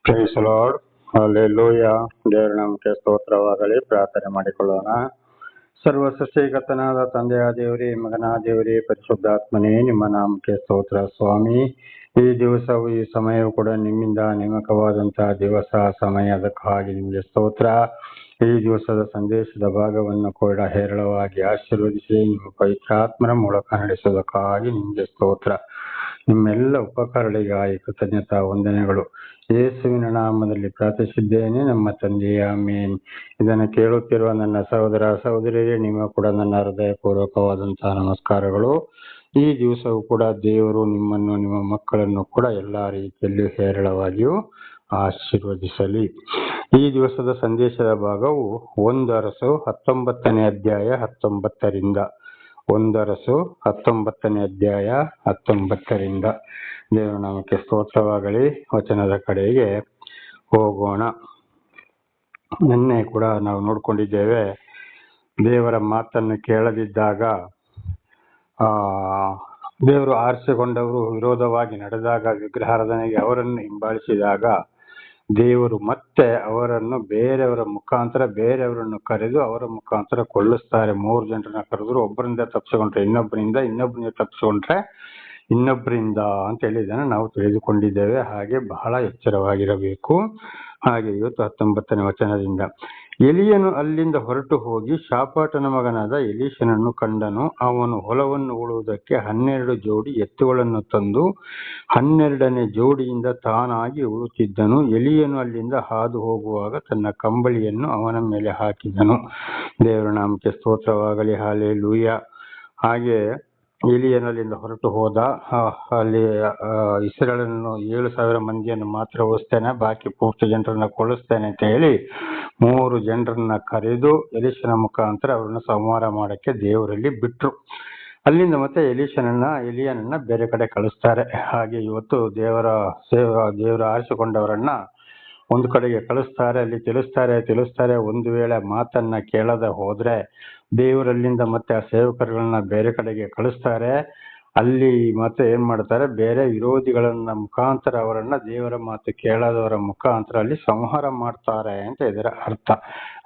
Price lord, hallelujah. ದೇವರ ನಾಮಕ್ಕೆ ಸ್ತೋತ್ರವಾಗಲಿ. ಪ್ರಾರ್ಥನೆ ಮಾಡಿಕೊಳ್ಳೋಣ. ಸರ್ವ ಸೃಷ್ಟಿಕರ್ತನಾದ ತಂದೆಯ ದೇವರೇ, ಮಗನ ದೇವರೇ, ಪರಿಶುದ್ಧಾತ್ಮನೇ, ನಿಮ್ಮ ನಾಮಕ್ಕೆ ಸ್ತೋತ್ರ ಸ್ವಾಮಿ. ಈ ದಿವಸವು ಈ ಸಮಯವು ಕೂಡ ನಿಮ್ಮಿಂದ ನೇಮಕವಾದಂತಹ ದಿವಸ ಸಮಯ, ಅದಕ್ಕಾಗಿ ನಿಮಗೆ ಸ್ತೋತ್ರ. ಈ ದಿವಸದ ಸಂದೇಶದ ಭಾಗವನ್ನು ಕೂಡ ಹೇರಳವಾಗಿ ಆಶೀರ್ವದಿಸಿ ನಿಮ್ಮ ಪವಿತ್ರಾತ್ಮನ ಮೂಲಕ ನಡೆಸುವುದಕ್ಕಾಗಿ ನಿಮಗೆ ಸ್ತೋತ್ರ. ನಿಮ್ಮೆಲ್ಲ ಉಪಕಾರಗಳಿಗಾಗಿ ಕೃತಜ್ಞತಾ ವಂದನೆಗಳು. ಯೇಸುವಿನ ನಾಮದಲ್ಲಿ ಪ್ರಾರ್ಥಿಸಿದ್ದೇನೆ ನಮ್ಮ ತಂದೆಯ ಆಮೆನ್. ಇದನ್ನು ಕೇಳುತ್ತಿರುವ ನನ್ನ ಸಹೋದರ ಸಹೋದರಿಯರೇ, ನಿಮ್ಮ ಕೂಡ ನನ್ನ ಹೃದಯಪೂರ್ವಕವಾದಂತಹ ನಮಸ್ಕಾರಗಳು. ಈ ದಿವಸವೂ ಕೂಡ ದೇವರು ನಿಮ್ಮನ್ನು, ನಿಮ್ಮ ಮಕ್ಕಳನ್ನು ಕೂಡ ಎಲ್ಲ ರೀತಿಯಲ್ಲಿ ಹೇರಳವಾಗಿಯೂ ಆಶೀರ್ವದಿಸಲಿ. ಈ ದಿವಸದ ಸಂದೇಶದ ಭಾಗವು 1 ಅರಸು 19ನೇ ಅಧ್ಯಾಯ 19ರಿಂದ 1 ಅರಸು 19ನೇ ಅಧ್ಯಾಯ 19ರಿಂದ. ದೇವರ ನಾಮಕ್ಕೆ ಸ್ತೋತ್ರವಾಗಲಿ. ವಚನದ ಕಡೆಗೆ ಹೋಗೋಣ. ನಿನ್ನೆ ಕೂಡ ನಾವು ನೋಡ್ಕೊಂಡಿದ್ದೇವೆ, ದೇವರ ಮಾತನ್ನು ಕೇಳದಿದ್ದಾಗ, ದೇವರು ಆರಿಸಿಕೊಂಡವರು ವಿರೋಧವಾಗಿ ನಡೆದಾಗ, ವಿಗ್ರಹಾರಾಧನೆಗೆ ಅವರನ್ನು ಹಿಂಬಾಲಿಸಿದಾಗ, ದೇವರು ಮತ್ತೆ ಅವರನ್ನು ಬೇರೆಯವರನ್ನು ಕರೆದು ಅವರ ಮುಖಾಂತರ ಕೊಳ್ಳಿಸ್ತಾರೆ. 3 ಜನರನ್ನ ಕರೆದ್ರು, ಒಬ್ಬರಿಂದ ತಪ್ಪಿಸಿಕೊಂಡ್ರೆ ಇನ್ನೊಬ್ಬರಿಂದ ತಪ್ಪಿಸಿಕೊಂಡ್ರೆ ಇನ್ನೊಬ್ಬರಿಂದ ಅಂತ ಹೇಳಿದ್ದನ್ನು ನಾವು ತಿಳಿದುಕೊಂಡಿದ್ದೇವೆ. ಹಾಗೆ ಬಹಳ ಎಚ್ಚರವಾಗಿರಬೇಕು. ಹಾಗೆ ಇವತ್ತು 19ನೇ ವಚನದಿಂದ, ಎಲಿಯನು ಅಲ್ಲಿಂದ ಹೊರಟು ಹೋಗಿ ಶಾಫಾಟನ ಮಗನಾದ ಎಲೀಷನನ್ನು ಕಂಡನು. ಅವನು ಹೊಲವನ್ನು ಉಳುವುದಕ್ಕೆ 12 ಜೋಡಿ ಎತ್ತುಗಳನ್ನು ತಂದು 12ನೇ ಜೋಡಿಯಿಂದ ತಾನಾಗಿ ಉಳುತ್ತಿದ್ದನು. ಎಲಿಯನು ಅಲ್ಲಿಂದ ಹಾದು ಹೋಗುವಾಗ ತನ್ನ ಕಂಬಳಿಯನ್ನು ಅವನ ಮೇಲೆ ಹಾಕಿದನು. ದೇವರ ನಾಮಕ್ಕೆ ಸ್ತೋತ್ರವಾಗಲಿ. ಹಲ್ಲೆಲೂಯಾ. ಹಾಗೆ ಎಲಿಯನಲ್ಲಿಂದ ಹೊರಟು ಹೋದ. ಅಲ್ಲಿ ಇಸ್ರಾಯೇಲನ್ನು 7,000 ಮಂದಿಯನ್ನು ಮಾತ್ರ ಉಳಿಸ್ತೇನೆ, ಬಾಕಿ ಪೂರ್ತಿ ಜನರನ್ನ ಕೊಲ್ಲಿಸ್ತೇನೆ ಅಂತ ಹೇಳಿ 3 ಜನರನ್ನ ಕರೆದು ಎಲೀಷನ ಮುಖಾಂತರ ಅವರನ್ನು ಸಂಹಾರ ಮಾಡಕ್ಕೆ ದೇವರಲ್ಲಿ ಬಿಟ್ರು. ಅಲ್ಲಿಂದ ಮತ್ತೆ ಎಲಿಯನನ್ನ ಬೇರೆ ಕಡೆ ಕಳಿಸ್ತಾರೆ. ಹಾಗೆ ಇವತ್ತು ದೇವರು ಆರಿಸಿಕೊಂಡವರನ್ನ ಒಂದು ಕಡೆಗೆ ಕಳಿಸ್ತಾರೆ, ಅಲ್ಲಿ ತಿಳಿಸ್ತಾರೆ. ಒಂದು ವೇಳೆ ಮಾತನ್ನ ಕೇಳದೆ ಹೋದ್ರೆ ದೇವರಲ್ಲಿಂದ ಮತ್ತೆ ಆ ಸೇವಕರುಗಳನ್ನ ಬೇರೆ ಕಡೆಗೆ ಕಳಿಸ್ತಾರೆ. ಅಲ್ಲಿ ಮತ್ತೆ ಏನ್ ಮಾಡ್ತಾರೆ, ಬೇರೆ ವಿರೋಧಿಗಳನ್ನ ಮುಖಾಂತರ ಅವರನ್ನ ದೇವರ ಮಾತು ಕೇಳದವರ ಮುಖಾಂತರ ಅಲ್ಲಿ ಸಂಹಾರ ಮಾಡ್ತಾರೆ ಅಂತ ಇದರ ಅರ್ಥ.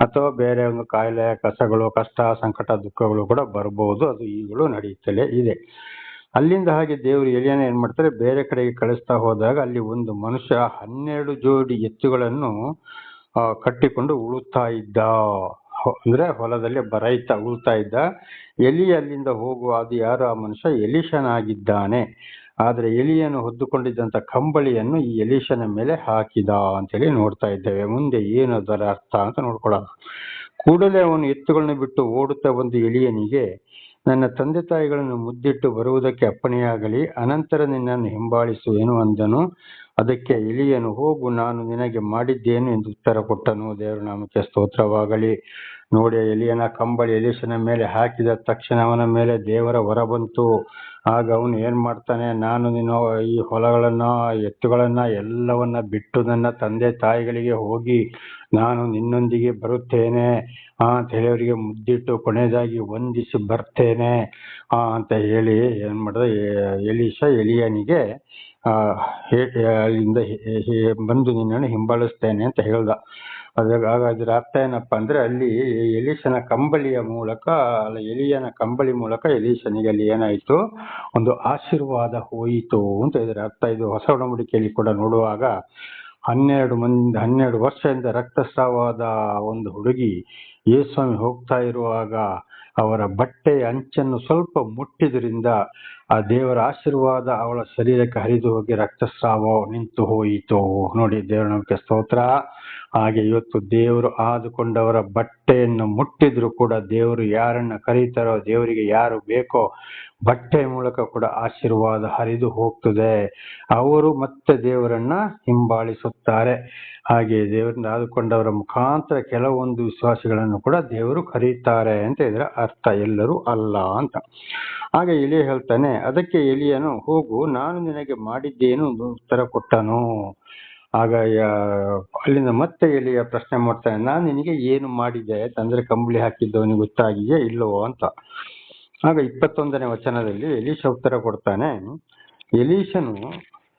ಅಥವಾ ಬೇರೆ ಒಂದು ಕಾಯಿಲೆ, ಕಸಗಳು, ಕಷ್ಟ, ಸಂಕಟ, ದುಃಖಗಳು ಕೂಡ ಬರ್ಬೋದು. ಅದು ಈಗಲೂ ನಡೆಯುತ್ತಲೇ ಇದೆ. ಅಲ್ಲಿಂದ ಹಾಗೆ ದೇವರು ಎಲಿಯನ ಏನ್ ಮಾಡ್ತಾರೆ, ಬೇರೆ ಕಡೆಗೆ ಕಳಿಸ್ತಾ ಹೋದಾಗ ಅಲ್ಲಿ ಒಂದು ಮನುಷ್ಯ 12 ಜೋಡಿ ಎತ್ತುಗಳನ್ನು ಕಟ್ಟಿಕೊಂಡು ಉಳುತ್ತಾ ಇದ್ದ. ಅಂದ್ರೆ ಹೊಲದಲ್ಲಿ ಉಳುತ್ತಾ ಇದ್ದ. ಅಲ್ಲಿಂದ ಹೋಗುವ ಅದು ಯಾರು, ಆ ಮನುಷ್ಯ ಎಲೀಷನಾಗಿದ್ದಾನೆ. ಆದ್ರೆ ಎಲಿಯನು ಹೊದ್ದುಕೊಂಡಿದ್ದಂತ ಕಂಬಳಿಯನ್ನು ಈ ಎಲೀಷನ ಮೇಲೆ ಹಾಕಿದ ಅಂತೇಳಿ ನೋಡ್ತಾ ಇದ್ದೇವೆ. ಮುಂದೆ ಏನು ಅದರ ಅರ್ಥ ಅಂತ ನೋಡ್ಕೊಳ್ಳೋಣ. ಕೂಡಲೇ ಅವನು ಎತ್ತುಗಳನ್ನು ಬಿಟ್ಟು ಓಡುತ್ತಾ ಬಂದು ಎಲಿಯನಿಗೆ, ನನ್ನ ತಂದೆ ತಾಯಿಗಳನ್ನು ಮುದ್ದಿಟ್ಟು ಬರುವುದಕ್ಕೆ ಅಪ್ಪಣೆಯಾಗಲಿ, ಅನಂತರ ನಿನ್ನನ್ನು ಹಿಂಬಾಲಿಸುವೆನು ಅಂದನು. ಅದಕ್ಕೆ ಎಲಿಯನು, ಹೋಗು, ನಾನು ನಿನಗೆ ಮಾಡಿದ್ದೇನು ಎಂದು ಉತ್ತರ ಕೊಟ್ಟನು. ದೇವರ ನಾಮಕ್ಕೆ ಸ್ತೋತ್ರವಾಗಲಿ. ನೋಡಿ, ಎಲಿಯನ ಕಂಬಳಿ ಎಲೀಷನ ಮೇಲೆ ಹಾಕಿದ ತಕ್ಷಣ ಅವನ ಮೇಲೆ ದೇವರ ವರ ಬಂತು. ಆಗ ಅವನು ಏನ್ ಮಾಡ್ತಾನೆ, ನಾನು ಈ ಹೊಲಗಳನ್ನ, ಎತ್ತುಗಳನ್ನ ಎಲ್ಲವನ್ನ ಬಿಟ್ಟು ನನ್ನ ತಂದೆ ತಾಯಿಗಳಿಗೆ ಹೋಗಿ ನಾನು ನಿನ್ನೊಂದಿಗೆ ಬರುತ್ತೇನೆ ಅಂತ ಹೇಳಿ ಅವರಿಗೆ ಮುದ್ದಿಟ್ಟು ಕೊನೆಯದಾಗಿ ವಂದಿಸಿ ಬರ್ತೇನೆ ಅಂತ ಹೇಳಿ ಏನ್ ಮಾಡಿದ, ಎಲಿಯನಿಗೆ ಅಲ್ಲಿಂದ ಬಂದು ನಿನ್ನನ್ನು ಹಿಂಬಾಲಿಸ್ತೇನೆ ಅಂತ ಹೇಳ್ದ. ಅದರ ಅರ್ಥ ಏನಪ್ಪಾ ಅಂದ್ರೆ, ಅಲ್ಲಿ ಎಲೀಷನ ಕಂಬಳಿ ಮೂಲಕ ಎಲೀಷನಿಗೆ ಅಲ್ಲಿ ಏನಾಯ್ತು, ಒಂದು ಆಶೀರ್ವಾದ ಹೋಯಿತು ಅಂತ ಇದರ ಅರ್ಥ. ಇದು ಹೊಸ ಒಡಂಬಡಿಕೆಯಲ್ಲಿ ಕೂಡ ನೋಡುವಾಗ 12 ವರ್ಷದಿಂದ ರಕ್ತಸ್ರಾವವಾದ ಒಂದು ಹುಡುಗಿ ಯೇಸುಸ್ವಾಮಿ ಹೋಗ್ತಾ ಇರುವಾಗ ಅವರ ಬಟ್ಟೆಯ ಅಂಚನ್ನು ಸ್ವಲ್ಪ ಮುಟ್ಟಿದ್ರಿಂದ ಆ ದೇವರ ಆಶೀರ್ವಾದ ಅವಳ ಶರೀರಕ್ಕೆ ಹರಿದು ಹೋಗಿ ರಕ್ತಸ್ರಾವ ನಿಂತು ಹೋಯಿತು. ನೋಡಿ, ದೇವರ ನಮಗೆ ಸ್ತೋತ್ರ. ಹಾಗೆ ಇವತ್ತು ದೇವರು ಆದುಕೊಂಡವರ ಬಟ್ಟೆಯನ್ನು ಮುಟ್ಟಿದ್ರು ಕೂಡ ದೇವರು ಯಾರನ್ನ ಕರೀತಾರೋ, ದೇವರಿಗೆ ಯಾರು ಬೇಕೋ ಬಟ್ಟೆ ಮೂಲಕ ಕೂಡ ಆಶೀರ್ವಾದ ಹರಿದು ಹೋಗ್ತದೆ. ಅವರು ಮತ್ತೆ ದೇವರನ್ನ ಹಿಂಬಾಲಿಸುತ್ತಾರೆ. ಹಾಗೆ ದೇವರಿಂದ ಆದುಕೊಂಡವರ ಮುಖಾಂತರ ಕೆಲವೊಂದು ವಿಶ್ವಾಸಿಗಳನ್ನು ಕೂಡ ದೇವರು ಕರೀತಾರೆ ಅಂತ ಇದರ ಅರ್ಥ, ಎಲ್ಲರೂ ಅಲ್ಲ ಅಂತ. ಹಾಗೆ ಎಲಿಯ ಹೇಳ್ತಾನೆ. ಅದಕ್ಕೆ ಎಲಿಯನು, ಹೋಗು, ನಾನು ನಿನಗೆ ಮಾಡಿದ್ದೇನು ಉತ್ತರ ಕೊಟ್ಟನು. ಆಗ ಅಲ್ಲಿಂದ ಮತ್ತೆ ಎಲಿಯ ಪ್ರಶ್ನೆ ಮಾಡ್ತಾನೆ, ನಾನು ನಿನಗೆ ಏನು ಮಾಡಿದೆ ಅಂದ್ರೆ ಕಂಬಳಿ ಹಾಕಿದ್ದವನಿಗೆ ಗೊತ್ತಾಗಿಯೇ ಇಲ್ಲವೋ ಅಂತ. ಆಗ 21ನೇ ವಚನದಲ್ಲಿ ಎಲೀಷ ಉತ್ತರ ಕೊಡ್ತಾನೆ. ಎಲೀಷನು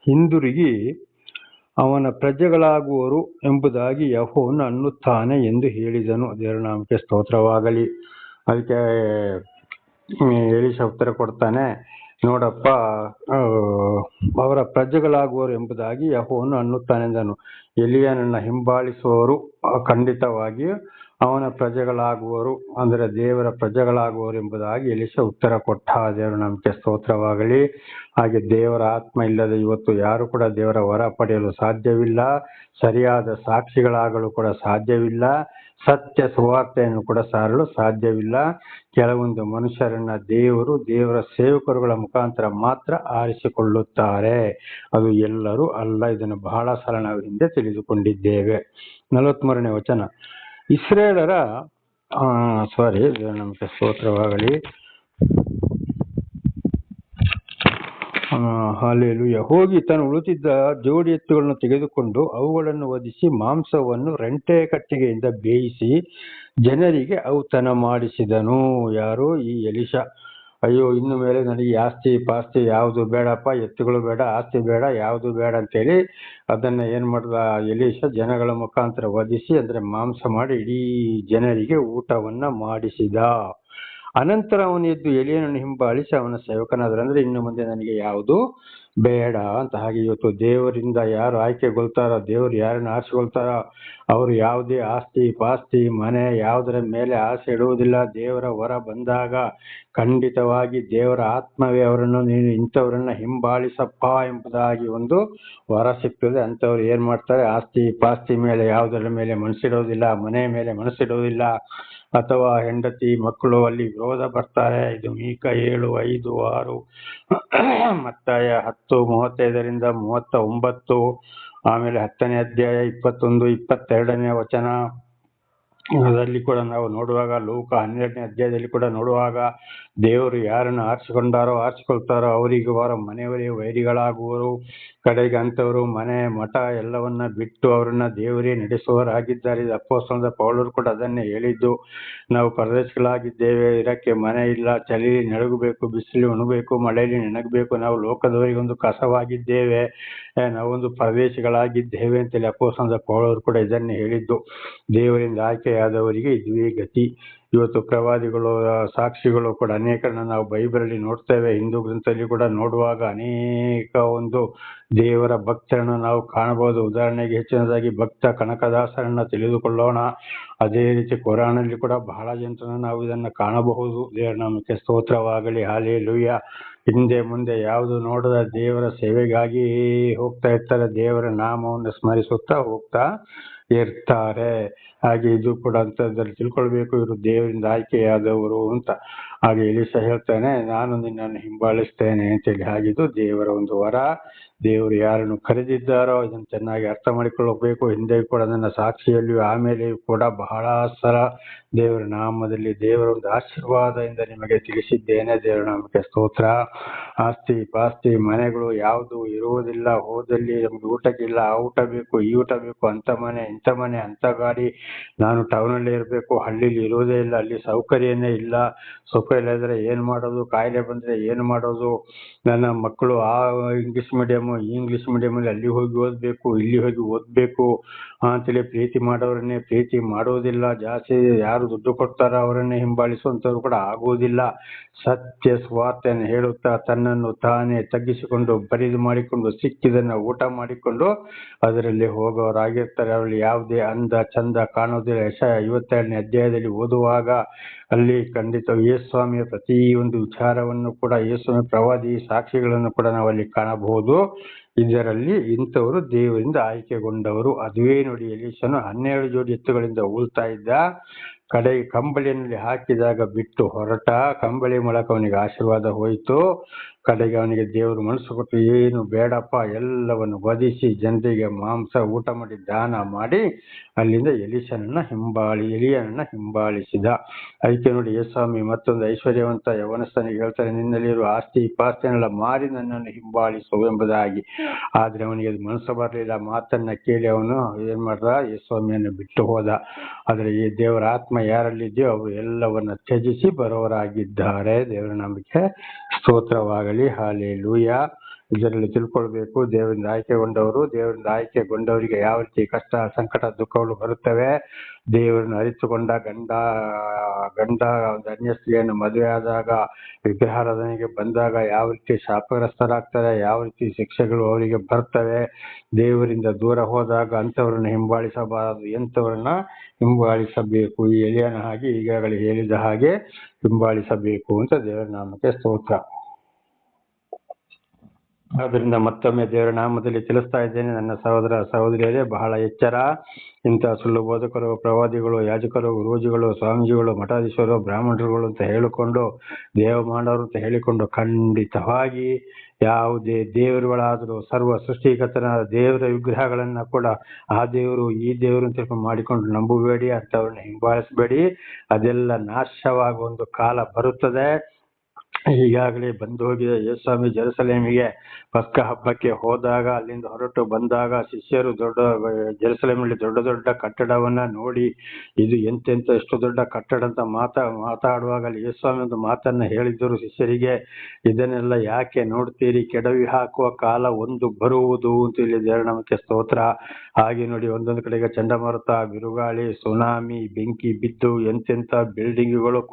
ಹಿಂದಿರುಗಿ ಅವನ ಪ್ರಜೆಗಳಾಗುವರು ಎಂಬುದಾಗಿ ಯೆಹೋವನು ಅನ್ನುತ್ತಾನೆ ಎಂದು ಹೇಳಿದನು. ದೇವರ ನಾಮಕ್ಕೆ ಸ್ತೋತ್ರವಾಗಲಿ. ಅದಕ್ಕೆ ಎಲೀಷ ಉತ್ತರ ಕೊಡ್ತಾನೆ, ನೋಡಪ್ಪ, ಅವರ ಪ್ರಜೆಗಳಾಗುವರು ಎಂಬುದಾಗಿ ಯೆಹೋವನು ಅನ್ನುತ್ತಾನೆ ಎಂದನು. ಎಲೀಯನನ್ನ ಹಿಂಬಾಲಿಸುವವರು ಖಂಡಿತವಾಗಿಯೂ ಅವನ ಪ್ರಜೆಗಳಾಗುವರು, ಅಂದರೆ ದೇವರ ಪ್ರಜೆಗಳಾಗುವರು ಎಂಬುದಾಗಿ ಎಲೀಷ ಉತ್ತರ ಕೊಟ್ಟ. ದೇವರ ನಾಮಕ್ಕೆ ಸ್ತೋತ್ರವಾಗಲಿ. ಹಾಗೆ ದೇವರ ಆತ್ಮ ಇಲ್ಲದೆ ಇವತ್ತು ಯಾರು ಕೂಡ ದೇವರ ವರ ಪಡೆಯಲು ಸಾಧ್ಯವಿಲ್ಲ, ಸರಿಯಾದ ಸಾಕ್ಷಿಗಳಾಗಲು ಕೂಡ ಸಾಧ್ಯವಿಲ್ಲ, ಸತ್ಯ ಸುವಾರ್ತೆಯನ್ನು ಕೂಡ ಸಾರಲು ಸಾಧ್ಯವಿಲ್ಲ. ಕೆಲವೊಂದು ಮನುಷ್ಯರನ್ನ ದೇವರ ಸೇವಕರುಗಳ ಮುಖಾಂತರ ಮಾತ್ರ ಆರಿಸಿಕೊಳ್ಳುತ್ತಾರೆ. ಅದು ಎಲ್ಲರೂ ಅಲ್ಲ. ಇದನ್ನು ಬಹಳ ಸಲ ನಾವು ಹಿಂದೆ ತಿಳಿದುಕೊಂಡಿದ್ದೇವೆ. 43ನೇ ವಚನ. ಇಸ್ರೇಲರ ನಮಗೆ ಸ್ತೋತ್ರವಾಗಲಿ. ಹಲ್ಲೆಲೂಯ. ಹೋಗಿ ತನ್ನ ಉಳಿದಿದ್ದ ಜೋಡಿ ಎತ್ತುಗಳನ್ನು ತೆಗೆದುಕೊಂಡು ಅವುಗಳನ್ನು ವಧಿಸಿ ಮಾಂಸವನ್ನು ರೆಂಟೆ ಕಟ್ಟಿಗೆಯಿಂದ ಬೇಯಿಸಿ ಜನರಿಗೆ ಔತಣ ಮಾಡಿಸಿದನು. ಯಾರು? ಈ ಎಲೀಷ. ಅಯ್ಯೋ, ಇನ್ನು ಮೇಲೆ ನನಗೆ ಆಸ್ತಿ ಪಾಸ್ತಿ ಯಾವುದು ಬೇಡಪ್ಪ, ಎತ್ತುಗಳು ಬೇಡ, ಆಸ್ತಿ ಬೇಡ, ಯಾವುದು ಬೇಡ ಅಂತೇಳಿ ಅದನ್ನ ಏನ್ ಮಾಡ್ದ ಎಲೀಷ? ಜನಗಳ ಮುಖಾಂತರ ವಧಿಸಿ, ಅಂದ್ರೆ ಮಾಂಸ ಮಾಡಿ ಇಡೀ ಜನರಿಗೆ ಊಟವನ್ನ ಮಾಡಿಸಿದ. ಅನಂತರ ಅವನು ಎದ್ದು ಎಲೀಯನನ್ನು ಹಿಂಬಾಲಿಸಿ ಅವನ ಸೇವಕನಾದರು. ಅಂದ್ರೆ ಇನ್ನು ಮುಂದೆ ನನಗೆ ಯಾವುದು ಬೇಡ ಅಂತ. ಹಾಗೆ ಇವತ್ತು ದೇವರಿಂದ ಯಾರು ಆಯ್ಕೆಗೊಳ್ತಾರೋ, ದೇವರು ಯಾರನ್ನು ಆರಿಸಿಕೊಳ್ತಾರೋ ಅವರು ಯಾವುದೇ ಆಸ್ತಿ ಪಾಸ್ತಿ ಮನೆ ಯಾವುದರ ಮೇಲೆ ಆಸೆ ಇಡುವುದಿಲ್ಲ. ದೇವರ ವರ ಬಂದಾಗ ಖಂಡಿತವಾಗಿ ದೇವರ ಆತ್ಮವೇ ಅವರನ್ನು, ನೀನು ಇಂಥವರನ್ನ ಹಿಂಬಾಲಿಸಪ್ಪ ಎಂಬುದಾಗಿ ಒಂದು ವರ ಸಿಗ್ತದೆ. ಅಂಥವ್ರು ಏನ್ ಮಾಡ್ತಾರೆ? ಆಸ್ತಿ ಪಾಸ್ತಿ ಮೇಲೆ ಯಾವುದರ ಮೇಲೆ ಮನಸ್ಸಿಡೋದಿಲ್ಲ, ಮನೆ ಮೇಲೆ ಮನಸ್ಸಿಡೋದಿಲ್ಲ, ಅಥವಾ ಹೆಂಡತಿ ಮಕ್ಕಳು ಅಲ್ಲಿ ವಿರೋಧ ಬರ್ತಾರೆ. ಇದು ಮೀಕ 7:5-6, ಮತ್ತಾಯ 10:35-39, ಆಮೇಲೆ 10ನೇ ಅಧ್ಯಾಯ 21-22ನೇ ವಚನ. ಅದರಲ್ಲಿ ಕೂಡ ನಾವು ನೋಡುವಾಗ, ಲೂಕ 12ನೇ ಅಧ್ಯಾಯದಲ್ಲಿ ಕೂಡ ನೋಡುವಾಗ, ದೇವರು ಯಾರನ್ನು ಆರಿಸಿಕೊಳ್ತಾರೋ ಅವರಿಗೆ ಅವರ ಮನೆಯವರೇ ವೈರಿಗಳಾಗುವರು. ಕಡೆಗೆ ಅಂಥವರು ಮನೆ ಮಠ ಎಲ್ಲವನ್ನ ಬಿಟ್ಟು ಅವರನ್ನ ದೇವರೇ ನಡೆಸುವವರಾಗಿದ್ದಾರೆ. ಅಪೊಸ್ತಲನಾದ ಪೌಲರು ಕೂಡ ಅದನ್ನೇ ಹೇಳಿದ್ದು. ನಾವು ಪರದೇಶಿಗಳಾಗಿದ್ದೇವೆ, ಇರಕ್ಕೆ ಮನೆ ಇಲ್ಲ, ಚಳಿಲಿ ನಡುಗಬೇಕು, ಬಿಸಿಲು ಉಣಬೇಕು, ಮಳೆಯಲ್ಲಿ ನೆನಗಬೇಕು, ನಾವು ಲೋಕದವರಿಗೊಂದು ಕಸವಾಗಿದ್ದೇವೆ, ನಾವೊಂದು ಪರದೇಶಿಗಳಾಗಿದ್ದೇವೆ ಅಂತೇಳಿ ಅಪೊಸ್ತಲನಾದ ಪೌಲರು ಕೂಡ ಇದನ್ನೇ ಹೇಳಿದ್ದು. ದೇವರಿಂದ ಆಯ್ಕೆಯಾದವರಿಗೆ ಇದುವೇ ಗತಿ. ಇವತ್ತು ಪ್ರವಾದಿಗಳು, ಸಾಕ್ಷಿಗಳು ಕೂಡ ಅನೇಕರನ್ನ ನಾವು ಬೈಬಲಲ್ಲಿ ನೋಡ್ತೇವೆ. ಹಿಂದೂ ಗ್ರಂಥದಲ್ಲಿ ಕೂಡ ನೋಡುವಾಗ ಅನೇಕ ಒಂದು ದೇವರ ಭಕ್ತರನ್ನು ನಾವು ಕಾಣಬಹುದು. ಉದಾಹರಣೆಗೆ ಹೆಚ್ಚಿನದಾಗಿ ಭಕ್ತ ಕನಕದಾಸರನ್ನ ತಿಳಿದುಕೊಳ್ಳೋಣ. ಅದೇ ರೀತಿ ಕುರಾನಲ್ಲಿ ಕೂಡ ಬಹಳ ಜನರನ್ನ ನಾವು ಇದನ್ನ ಕಾಣಬಹುದು. ದೇವರ ನಾಮಕ್ಕೆ ಸ್ತೋತ್ರವಾಗಲಿ. ಹಲ್ಲೆಲೂಯಾ. ಹಿಂದೆ ಮುಂದೆ ಯಾವುದು ನೋಡದ ದೇವರ ಸೇವೆಗಾಗಿ ಹೋಗ್ತಾ ಇರ್ತಾರೆ, ದೇವರ ನಾಮವನ್ನು ಸ್ಮರಿಸುತ್ತಾ ಹೋಗ್ತಾ ಇರ್ತಾರೆ. ಹಾಗೆ ಇದು ಕೂಡ ಅಂತದ್ರಲ್ಲಿ ತಿಳ್ಕೊಳ್ಬೇಕು, ಇವರು ದೇವರಿಂದ ಆಯ್ಕೆಯಾದವರು ಅಂತ. ಹಾಗೆ ಎಲೀಷ ಹೇಳ್ತಾನೆ, ನಾನು ನಿನ್ನನ್ನು ಹಿಂಬಾಲಿಸ್ತೇನೆ ಅಂತೇಳಿ. ಹಾಗಿದ್ದು ದೇವರ ಒಂದು ವರ. ದೇವರು ಯಾರನ್ನು ಕರೆದಿದ್ದಾರೋ ಇದನ್ನು ಚೆನ್ನಾಗಿ ಅರ್ಥ ಮಾಡಿಕೊಳ್ಳಬೇಕು. ಹಿಂದೆ ಕೂಡ ನನ್ನ ಸಾಕ್ಷಿಯಲ್ಲಿಯೂ ಆಮೇಲೆಯೂ ಕೂಡ ಬಹಳ ಸಲ ದೇವರ ನಾಮದಲ್ಲಿ ದೇವರ ಒಂದು ಆಶೀರ್ವಾದದಿಂದ ನಿಮಗೆ ತಿಳಿಸಿದ್ದೇನೆ. ದೇವರ ನಾಮಕ್ಕೆ ಸ್ತೋತ್ರ. ಆಸ್ತಿ ಪಾಸ್ತಿ ಮನೆಗಳು ಯಾವುದು ಇರುವುದಿಲ್ಲ. ಹೋದಲ್ಲಿ ನಮ್ಗೆ ಊಟಕ್ಕಿಲ್ಲ, ಆ ಊಟ ಬೇಕು, ಈ ಊಟ ಬೇಕು, ಅಂತ ಮನೆ ಇಂಥ ಮನೆ ಅಂತ ಗಾಡಿ, ನಾನು ಟೌನಲ್ಲಿ ಇರಬೇಕು, ಹಳ್ಳಿಲಿ ಇರೋದೇ ಇಲ್ಲ, ಅಲ್ಲಿ ಸೌಕರ್ಯನೇ ಇಲ್ಲ, ಸುಖ ಇಲ್ಲದ್ರೆ ಏನ್ ಮಾಡೋದು, ಕಾಯಿಲೆ ಬಂದ್ರೆ ಏನು ಮಾಡೋದು, ನನ್ನ ಮಕ್ಕಳು ಆ ಇಂಗ್ಲಿಷ್ ಮೀಡಿಯಮ್ ಈ ಇಂಗ್ಲಿಷ್ ಮೀಡಿಯಮಲ್ಲಿ ಅಲ್ಲಿ ಹೋಗಿ ಓದ್ಬೇಕು, ಇಲ್ಲಿ ಹೋಗಿ ಓದ್ಬೇಕು ಅಂತೇಳಿ ಪ್ರೀತಿ ಮಾಡೋರನ್ನೇ ಪ್ರೀತಿ ಮಾಡೋದಿಲ್ಲ. ಜಾಸ್ತಿ ಯಾರು ದುಡ್ಡು ಕೊಡ್ತಾರೋ ಅವರನ್ನೇ ಹಿಂಬಾಲಿಸುವಂಥವ್ರು ಕೂಡ ಆಗುವುದಿಲ್ಲ. ಸತ್ಯ ಸ್ವಾರ್ಥೆಯನ್ನು ಹೇಳುತ್ತಾ ತನ್ನನ್ನು ತಾನೇ ತಗ್ಗಿಸಿಕೊಂಡು ಬರಿದು ಮಾಡಿಕೊಂಡು ಸಿಕ್ಕಿದನ್ನು ಊಟ ಮಾಡಿಕೊಂಡು ಅದರಲ್ಲಿ ಹೋಗೋರಾಗಿರ್ತಾರೆ. ಅವರಲ್ಲಿ ಯಾವುದೇ ಅಂದ ಚಂದ ಕಾಣೋದಿಲ್ಲ. ಯೆಶಾಯ 52ನೇ ಅಧ್ಯಾಯದಲ್ಲಿ ಓದುವಾಗ ಅಲ್ಲಿ ಖಂಡಿತ ಯೇಸುಸ್ವಾಮಿಯ ಪ್ರತಿ ಒಂದು ವಿಚಾರವನ್ನು ಕೂಡ, ಯೇಸುಸ್ವಾಮಿ ಪ್ರವಾದಿ ಸಾಕ್ಷಿಗಳನ್ನು ಕೂಡ ನಾವು ಅಲ್ಲಿ ಕಾಣಬಹುದು. ಇದರಲ್ಲಿ ಇಂಥವರು ದೇವರಿಂದ ಆಯ್ಕೆಗೊಂಡವರು. ಅದುವೇ ನೋಡಿ, ಎಲೀಷನು 12 ಜೋಡಿ ಎತ್ತುಗಳಿಂದ ಉಳ್ತಾ ಇದ್ದ. ಕಡೆಗೆ ಕಂಬಳಿಯಲ್ಲಿ ಹಾಕಿದಾಗ ಬಿಟ್ಟು ಹೊರಟ. ಕಂಬಳಿ ಮೂಲಕ ಅವನಿಗೆ ಆಶೀರ್ವಾದ ಹೋಯಿತು. ಕಡೆಗೆ ಅವನಿಗೆ ದೇವರು ಮನಸ್ಸು ಕೊಟ್ಟು, ಏನು ಬೇಡಪ್ಪ, ಎಲ್ಲವನ್ನು ವಧಿಸಿ ಜನರಿಗೆ ಮಾಂಸ ಊಟ ಮಾಡಿ ದಾನ ಮಾಡಿ ಅಲ್ಲಿಂದ ಎಲೀಯನನ್ನ ಹಿಂಬಾಲಿಸಿದ. ಅದಕ್ಕೆ ನೋಡಿ, ಯೇಸುಸ್ವಾಮಿ ಮತ್ತೊಂದು ಐಶ್ವರ್ಯವಂತ ಯವನಸ್ಥನಿಗೆ ಹೇಳ್ತಾರೆ, ನಿನ್ನಲ್ಲಿರುವ ಆಸ್ತಿ ಪಾಸ್ತಿಯನ್ನೆಲ್ಲ ಮಾರಿ ನನ್ನನ್ನು ಹಿಂಬಾಲಿಸು ಎಂಬುದಾಗಿ. ಆದ್ರೆ ಅವನಿಗೆ ಅದು ಮನಸ್ಸು ಬರಲಿಲ್ಲ. ಮಾತನ್ನ ಕೇಳಿ ಅವನು ಏನ್ ಮಾಡ್ದ? ಯೇಸುಸ್ವಾಮಿಯನ್ನು ಬಿಟ್ಟು ಹೋದ. ಆದ್ರೆ ಈ ದೇವರ ಆತ್ಮ ಯಾರಲ್ಲಿದೆಯೋ ಅವರು ಎಲ್ಲವನ್ನ ತ್ಯಜಿಸಿ ಬರೋರಾಗಿದ್ದಾರೆ. ದೇವರ ನಾಮಕ್ಕೆ ಸ್ತೋತ್ರವಾಗಲಿ. ಹಲ್ಲೆಲೂಯಾ. ಇದರಲ್ಲಿ ತಿಳ್ಕೊಳ್ಬೇಕು. ದೇವರಿಂದ ಆಯ್ಕೆಗೊಂಡವರಿಗೆ ಯಾವ ರೀತಿ ಕಷ್ಟ ಸಂಕಟ ದುಃಖಗಳು ಬರುತ್ತವೆ. ದೇವರನ್ನು ಅರಿತುಕೊಂಡ ಗಂಡ ಒಂದು ಅನ್ಯ ಸ್ತ್ರೀಯನ್ನು ಮದುವೆ ಆದಾಗ ವಿಗ್ರಹಾರಾಧನೆಗೆ ಬಂದಾಗ ಯಾವ ರೀತಿ ಶಾಪಗ್ರಸ್ತರಾಗ್ತಾರೆ, ಯಾವ ರೀತಿ ಶಿಕ್ಷೆಗಳು ಅವರಿಗೆ ಬರ್ತವೆ. ದೇವರಿಂದ ದೂರ ಹೋದಾಗ ಅಂಥವ್ರನ್ನ ಹಿಂಬಾಲಿಸಬಾರದು, ಎಂಥವ್ರನ್ನ ಹಿಂಬಾಲಿಸಬೇಕು. ಈ ಎಲಿಯನ ಹಾಗೆ ಈಗಾಗಲೇ ಹೇಳಿದ ಹಾಗೆ ಹಿಂಬಾಲಿಸಬೇಕು ಅಂತ ದೇವರ ನಾಮಕ್ಕೆ ಸ್ತೋತ್ರ. ಆದ್ದರಿಂದ ಮತ್ತೊಮ್ಮೆ ದೇವರ ನಾಮದಲ್ಲಿ ತಿಳಿಸ್ತಾ ಇದ್ದೇನೆ, ನನ್ನ ಸಹೋದರ ಸಹೋದರಿಯರೇ, ಬಹಳ ಎಚ್ಚರ. ಇಂಥ ಸುಳ್ಳು ಬೋಧಕರು, ಪ್ರವಾದಿಗಳು, ಯಾಜಕರು, ಗುರೂಜಿಗಳು, ಸ್ವಾಮೀಜಿಗಳು, ಮಠಾಧೀಶರು, ಬ್ರಾಹ್ಮಣರುಗಳು ಅಂತ ಹೇಳಿಕೊಂಡು, ದೇವಮಾನವರು ಅಂತ ಹೇಳಿಕೊಂಡು ಖಂಡಿತವಾಗಿ ಯಾವುದೇ ದೇವರುಗಳಾದರೂ ಸರ್ವ ಸೃಷ್ಟಿಕರ್ತನ ದೇವರ ವಿಗ್ರಹಗಳನ್ನ ಕೂಡ ಆ ದೇವರು ಈ ದೇವರು ಅಂತ ಮಾಡಿಕೊಂಡು ನಂಬಬೇಡಿ, ಅಂಥವ್ರನ್ನ ಹಿಂಬಾಲಿಸಬೇಡಿ. ಅದೆಲ್ಲ ನಾಶವಾಗುವ ಒಂದು ಕಾಲ ಬರುತ್ತದೆ. ಈಗಾಗಲೇ ಬಂದು ಹೋಗಿದೆ. ಯೇಸುಸ್ವಾಮಿ ಜೆರುಸಲೇಮಿಗೆ ಪಸ್ಕ ಹಬ್ಬಕ್ಕೆ ಹೋದಾಗ ಅಲ್ಲಿಂದ ಹೊರಟು ಬಂದಾಗ ಶಿಷ್ಯರು ಜೆರುಸಲೇಮಲ್ಲಿ ದೊಡ್ಡ ದೊಡ್ಡ ಕಟ್ಟಡವನ್ನ ನೋಡಿ ಇದು ಎಂತೆಂತ ಎಷ್ಟು ದೊಡ್ಡ ಕಟ್ಟಡ ಅಂತ ಮಾತಾಡುವಾಗ ಅಲ್ಲಿ ಯೇಸುಸ್ವಾಮಿ ಒಂದು ಮಾತನ್ನ ಹೇಳಿದ್ದರು ಶಿಷ್ಯರಿಗೆ, ಇದನ್ನೆಲ್ಲ ಯಾಕೆ ನೋಡ್ತೀರಿ, ಕೆಡವಿ ಹಾಕುವ ಕಾಲ ಒಂದು ಬರುವುದು ಅಂತ ಇಲ್ಲಿ ದೇವರ ನಾಮಕ್ಕೆ ಸ್ತೋತ್ರ. ಹಾಗೆ ನೋಡಿ, ಒಂದೊಂದು ಕಡೆಗೆ ಚಂಡಮಾರುತ, ಬಿರುಗಾಳಿ, ಸುನಾಮಿ, ಬೆಂಕಿ ಬಿದ್ದು ಎಂತೆಂತ ಬಿಲ್ಡಿಂಗ್ಗಳು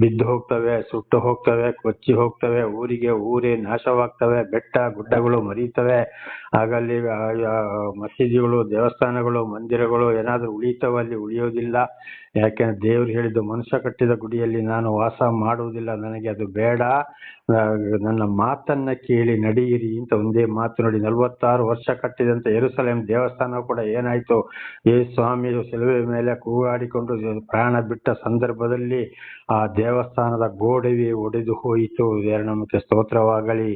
ಬಿದ್ದು ಹೋಗ್ತವೆ, ಸುಟ್ಟು ಹೋಗ್ತವೆ, ಕೊಚ್ಚಿ ಹೋಗ್ತವೆ, ಊರೇ ನಾಶವಾಗ್ತವೆ, ಬೆಟ್ಟ ಗುಡ್ಡಗಳು ಮರೀತವೆ. ಆಗ ಅಲ್ಲಿ ಮಸೀದಿಗಳು, ದೇವಸ್ಥಾನಗಳು, ಮಂದಿರಗಳು ಏನಾದ್ರೂ ಉಳಿತವೆ, ಅಲ್ಲಿ ಉಳಿಯೋದಿಲ್ಲ. ಯಾಕೆಂದ್ರೆ ದೇವ್ರು ಹೇಳಿದ್ದು, ಮನುಷ್ಯ ಕಟ್ಟಿದ ಗುಡಿಯಲ್ಲಿ ನಾನು ವಾಸ ಮಾಡುವುದಿಲ್ಲ, ನನಗೆ ಅದು ಬೇಡ, ನನ್ನ ಮಾತನ್ನ ಕೇಳಿ ನಡೆಯಿರಿ ಅಂತ ಒಂದೇ ಮಾತು. ನೋಡಿ, 46 ವರ್ಷ ಕಟ್ಟಿದಂತ ಯೆರೂಸಲೇಮ್ ದೇವಸ್ಥಾನ ಕೂಡ ಏನಾಯ್ತು, ಸ್ವಾಮಿ ಶಿಲುಬೆ ಮೇಲೆ ಕೂಗಾಡಿಕೊಂಡು ಪ್ರಾಣ ಬಿಟ್ಟ ಸಂದರ್ಭದಲ್ಲಿ ಆ ದೇವಸ್ಥಾನದ ಗೋಡೆಗೆ ಒಡೆದು ಹೋಯಿತು. ನಮಗೆ ಸ್ತೋತ್ರವಾಗಲಿ.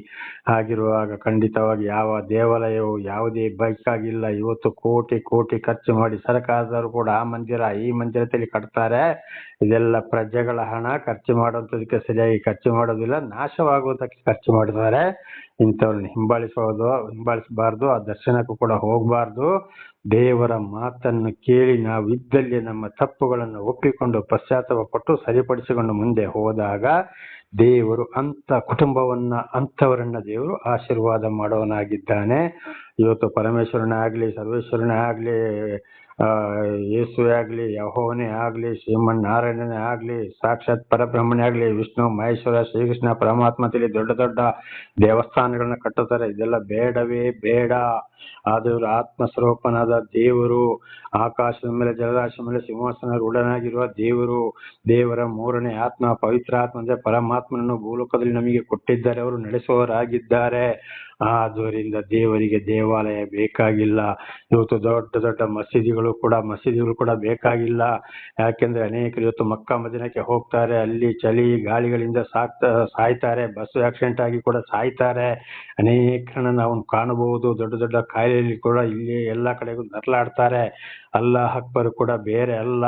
ಹಾಗಿರುವಾಗ ಖಂಡಿತವಾಗಿ ಯಾವ ದೇವಾಲಯವು ಯಾವುದೇ ಬೇಕಾಗಿಲ್ಲ. ಇವತ್ತು ಕೋಟಿ ಖರ್ಚು ಮಾಡಿ ಸರ್ಕಾರದವರು ಕೂಡ ಆ ಮಂದಿರ ಈ ಮಂದಿರದಲ್ಲಿ ಕಟ್ತಾರೆ. ಇದೆಲ್ಲ ಪ್ರಜೆಗಳ ಹಣ, ಖರ್ಚು ಮಾಡುವಂಥದಕ್ಕೆ ಸರಿಯಾಗಿ ಖರ್ಚು ಮಾಡೋದಿಲ್ಲ, ನಾಶವಾಗುವುದಕ್ಕೆ ಖರ್ಚು ಮಾಡಿದ್ದಾರೆ. ಇಂಥವ್ರನ್ನ ಹಿಂಬಾಲಿಸಬಾರ್ದು, ಆ ದರ್ಶನಕ್ಕೂ ಕೂಡ ಹೋಗಬಾರ್ದು. ದೇವರ ಮಾತನ್ನು ಕೇಳಿ ನಾವು ಇದ್ದಲ್ಲಿ ನಮ್ಮ ತಪ್ಪುಗಳನ್ನು ಒಪ್ಪಿಕೊಂಡು ಪಶ್ಚಾತ್ತಾಪ ಪಟ್ಟು ಸರಿಪಡಿಸಿಕೊಂಡು ಮುಂದೆ ಹೋದಾಗ ದೇವರು ಅಂಥವರನ್ನ ದೇವರು ಆಶೀರ್ವಾದ ಮಾಡೋನಾಗಿದ್ದಾನೆ. ಇವತ್ತು ಪರಮೇಶ್ವರನೇ ಆಗ್ಲಿ, ಸರ್ವೇಶ್ವರನೇ ಆಗ್ಲಿ, ಯೇಸುವೇ ಆಗ್ಲಿ, ಯೆಹೋವನೇ ಆಗ್ಲಿ, ಶ್ರೀಮನ್ನಾರಾಯಣನೇ ಆಗ್ಲಿ, ಸಾಕ್ಷಾತ್ ಪರಬ್ರಹ್ಮನೇ ಆಗ್ಲಿ, ವಿಷ್ಣು, ಮಹೇಶ್ವರ, ಶ್ರೀಕೃಷ್ಣ ಪರಮಾತ್ಮ ತಿಳಿ ದೊಡ್ಡ ದೊಡ್ಡ ದೇವಸ್ಥಾನಗಳನ್ನ ಕಟ್ಟುತ್ತಾರೆ. ಇದೆಲ್ಲ ಬೇಡವೇ ಬೇಡ. ಆ ದೇವರು ಆತ್ಮಸ್ವರೂಪನಾದ ದೇವರು, ಆಕಾಶದ ಮೇಲೆ ಜಲರಾಶಿ ಮೇಲೆ ಸಿಂಹಾಸನ ರೂಢನಾಗಿರುವ ದೇವರು, ದೇವರ ಮೂರನೇ ಆತ್ಮ ಪವಿತ್ರ ಆತ್ಮ ಅಂದ್ರೆ ಪರಮಾತ್ಮನನ್ನು ಭೂಲೋಕದಲ್ಲಿ ನಮಗೆ ಕೊಟ್ಟಿದ್ದಾರೆ, ಅವರು ನಡೆಸುವವರಾಗಿದ್ದಾರೆ. ಆದ್ದರಿಂದ ದೇವರಿಗೆ ದೇವಾಲಯ ಬೇಕಾಗಿಲ್ಲ. ಇವತ್ತು ದೊಡ್ಡ ದೊಡ್ಡ ಮಸೀದಿಗಳು ಕೂಡ ಬೇಕಾಗಿಲ್ಲ. ಯಾಕೆಂದ್ರೆ ಅನೇಕರು ಇವತ್ತು ಮಕ್ಕಾ ಮದೀನಕ್ಕೆ ಹೋಗ್ತಾರೆ, ಅಲ್ಲಿ ಚಳಿ ಗಾಳಿಗಳಿಂದ ಸಾಯ್ತಾರೆ, ಬಸ್ ಆಕ್ಸಿಡೆಂಟ್ ಆಗಿ ಕೂಡ ಸಾಯ್ತಾರೆ. ಅನೇಕರನ್ನ ನಾವು ಕಾಣಬಹುದು. ದೊಡ್ಡ ದೊಡ್ಡ ಕಾಯಿಲೆಯಲ್ಲಿ ಕೂಡ ಇಲ್ಲಿ ಎಲ್ಲಾ ಕಡೆಗೂ ನರಳಾಡ್ತಾರೆ. ಅಲ್ಲಾಹ್ ಅಕ್ಬರ್ ಕೂಡ ಬೇರೆ ಅಲ್ಲ.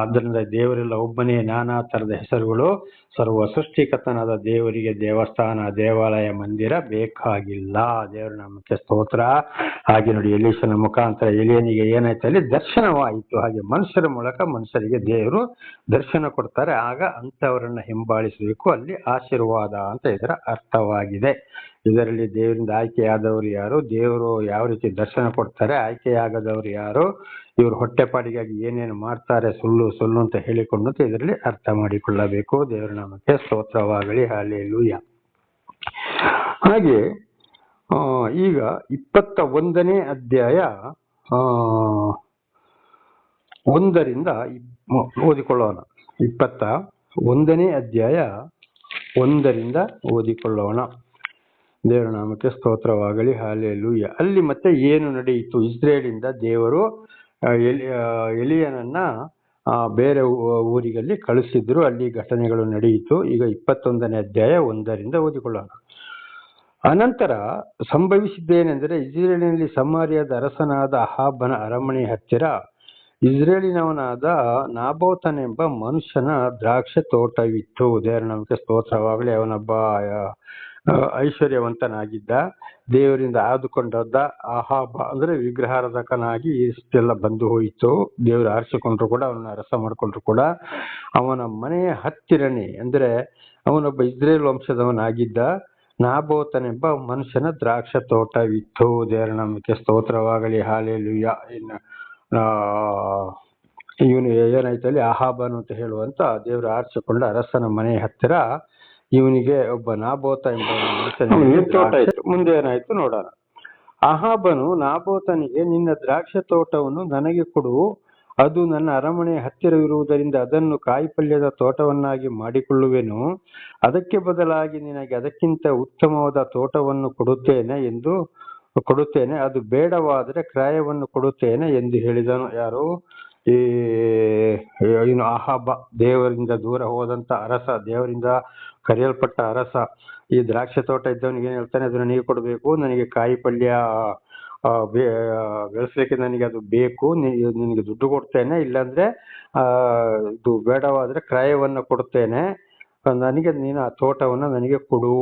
ಅದರಿಂದ ದೇವರೆಲ್ಲ ಒಬ್ಬನೇ, ನಾನಾ ತರದ ಹೆಸರುಗಳು. ಸರ್ವ ಸೃಷ್ಟಿಕರ್ತನಾದ ದೇವರಿಗೆ ದೇವಸ್ಥಾನ, ದೇವಾಲಯ, ಮಂದಿರ ಬೇಕಾಗಿಲ್ಲ. ದೇವರ ನಾಮಕ್ಕೆ ಸ್ತೋತ್ರ. ಹಾಗೆ ನೋಡಿ, ಎಲೀಷನ ಮುಖಾಂತರ ಎಲಿಯನಿಗೆ ಏನಾಯ್ತು, ಅಲ್ಲಿ ದರ್ಶನವಾಯಿತು. ಹಾಗೆ ಮನುಷ್ಯರ ಮೂಲಕ ಮನುಷ್ಯರಿಗೆ ದೇವರು ದರ್ಶನ ಕೊಡ್ತಾರೆ. ಆಗ ಅಂಥವರನ್ನ ಹಿಂಬಾಲಿಸಬೇಕು, ಅಲ್ಲಿ ಆಶೀರ್ವಾದ ಅಂತ ಇದರ ಅರ್ಥವಾಗಿದೆ. ಇದರಲ್ಲಿ ದೇವರಿಂದ ಆಯ್ಕೆಯಾದವರು ಯಾರು, ದೇವರು ಯಾವ ರೀತಿ ದರ್ಶನ ಕೊಡ್ತಾರೆ, ಆಯ್ಕೆಯಾಗದವರು ಯಾರು, ಇವರು ಹೊಟ್ಟೆಪಾಡಿಗಾಗಿ ಏನೇನು ಮಾಡ್ತಾರೆ, ಸುಳ್ಳು ಅಂತ ಹೇಳಿಕೊಂಡು ಇದರಲ್ಲಿ ಅರ್ಥ ಮಾಡಿಕೊಳ್ಳಬೇಕು. ದೇವರ ನಾಮಕ್ಕೆ ಸ್ತೋತ್ರವಾಗಲಿ. ಹಲ್ಲೆಲೂಯಾ. ಹಾಗೆ ಈಗ 21ನೇ ಅಧ್ಯಾಯ 1ರಿಂದ ಓದಿಕೊಳ್ಳೋಣ. 21ನೇ ಅಧ್ಯಾಯ 1ರಿಂದ ಓದಿಕೊಳ್ಳೋಣ. ದೇವರ ನಾಮಕ್ಕೆ ಸ್ತೋತ್ರವಾಗಲಿ. ಹಲ್ಲೆಲೂಯಾ. ಅಲ್ಲಿ ಮತ್ತೆ ಏನು ನಡೆಯಿತು, ಇಸ್ರೇಲಿಂದ ದೇವರು ಎಲಿಯನನ್ನ ಬೇರೆ ಊರಿಗಲ್ಲಿ ಕಳಿಸಿದ್ರು, ಅಲ್ಲಿ ಘಟನೆಗಳು ನಡೆಯಿತು. ಈಗ 21ನೇ ಅಧ್ಯಾಯ 1ರಿಂದ ಓದಿಕೊಳ್ಳೋಣ. ಅನಂತರ ಸಂಭವಿಸಿದ್ದೇನೆಂದರೆ, ಇಸ್ರೇಲಿನಲ್ಲಿ ಸಮಾರ್ಯದ ಅರಸನಾದ ಅಹಾಬನ ಅರಮನೆ ಹತ್ತಿರ ಇಸ್ರೇಲಿನವನಾದ ನಾಬೋತನೆಂಬ ಮನುಷ್ಯನ ದ್ರಾಕ್ಷೆ ತೋಟವಿತ್ತು. ದೇವರ ನಾಮಕ್ಕೆ ಸ್ತೋತ್ರವಾಗಲಿ. ಅವನೊಬ್ಬ ಐಶ್ವರ್ಯವಂತನಾಗಿದ್ದ, ದೇವರಿಂದ ಆದುಕೊಂಡದ್ದ. ಅಹಾಬ ಅಂದ್ರೆ ವಿಗ್ರಹಾರಾಧಕನಾಗಿ ಇಷ್ಟೆಲ್ಲ ಬಂದು ಹೋಯಿತು. ದೇವರು ಆರಿಸಿಕೊಂಡ್ರು ಕೂಡ, ಅವನ ಅರಸ ಮಾಡಿಕೊಂಡ್ರು ಕೂಡ. ಅವನ ಮನೆಯ ಹತ್ತಿರನೇ, ಅಂದ್ರೆ ಅವನೊಬ್ಬ ಇಸ್ರೇಲ್ ವಂಶದವನಾಗಿದ್ದ. ನಾಬೋತನೆಂಬ ಮನುಷ್ಯನ ದ್ರಾಕ್ಷ ತೋಟವಿತ್ತು. ದೇವರ ನಂಬಿಕೆ ಸ್ತೋತ್ರವಾಗಲಿ. ಹಾಲೆಲೂಯ. ಇನ್ನು ಇವನು ಏನಾಯ್ತಲ್ಲಿ ಅಹಾಬನು ಅಂತ ಹೇಳುವಂತ ದೇವರು ಆರಿಸಿಕೊಂಡ ಅರಸನ ಮನೆ ಹತ್ತಿರ ಇವನಿಗೆ ಒಬ್ಬ ನಾಬೋತ ಎಂಬ ಮನುಷ್ಯನಿಗೆ ತೋಟ ಇತ್ತು. ಮುಂದೆ ಏನಾಯ್ತು ನೋಡೋಣ. ಅಹಾಬನು ನಾಬೋತನಿಗೆ, ನಿನ್ನ ದ್ರಾಕ್ಷ ತೋಟವನ್ನು ನನಗೆ ಕೊಡು, ಅದು ನನ್ನ ಅರಮನೆ ಹತ್ತಿರವಿರುವುದರಿಂದ ಅದನ್ನು ಕಾಯಿಪಲ್ಯದ ತೋಟವನ್ನಾಗಿ ಮಾಡಿಕೊಳ್ಳುವೆನು. ಅದಕ್ಕೆ ಬದಲಾಗಿ ನಿನಗೆ ಅದಕ್ಕಿಂತ ಉತ್ತಮವಾದ ತೋಟವನ್ನು ಕೊಡುತ್ತೇನೆ, ಅದು ಬೇಡವಾದರೆ ಕ್ರಯವನ್ನು ಕೊಡುತ್ತೇನೆ ಎಂದು ಹೇಳಿದನು. ಯಾರು? ಇನ್ನು ಅಹಾಬ, ದೇವರಿಂದ ದೂರ ಹೋದಂತ ಅರಸ, ದೇವರಿಂದ ಕರೆಯಲ್ಪಟ್ಟ ಅರಸ. ಈ ದ್ರಾಕ್ಷ ತೋಟ ಇದ್ದವನಿಗೆ ಏನ್ ಹೇಳ್ತಾನೆ? ಅದು ನನಗೆ ಕೊಡಬೇಕು, ನನಗೆ ಕಾಯಿ ಪಲ್ಯ ಬೆಳೆಸ್ಲಿಕ್ಕೆ ನನಗೆ ಅದು ಬೇಕು, ನಿನಗೆ ದುಡ್ಡು ಕೊಡ್ತೇನೆ, ಇಲ್ಲಾಂದ್ರೆ ಇದು ಬೇಡವಾದ್ರೆ ಕ್ರಯವನ್ನು ಕೊಡ್ತೇನೆ, ನನಗೆ ನೀನು ಆ ತೋಟವನ್ನು ನನಗೆ ಕೊಡು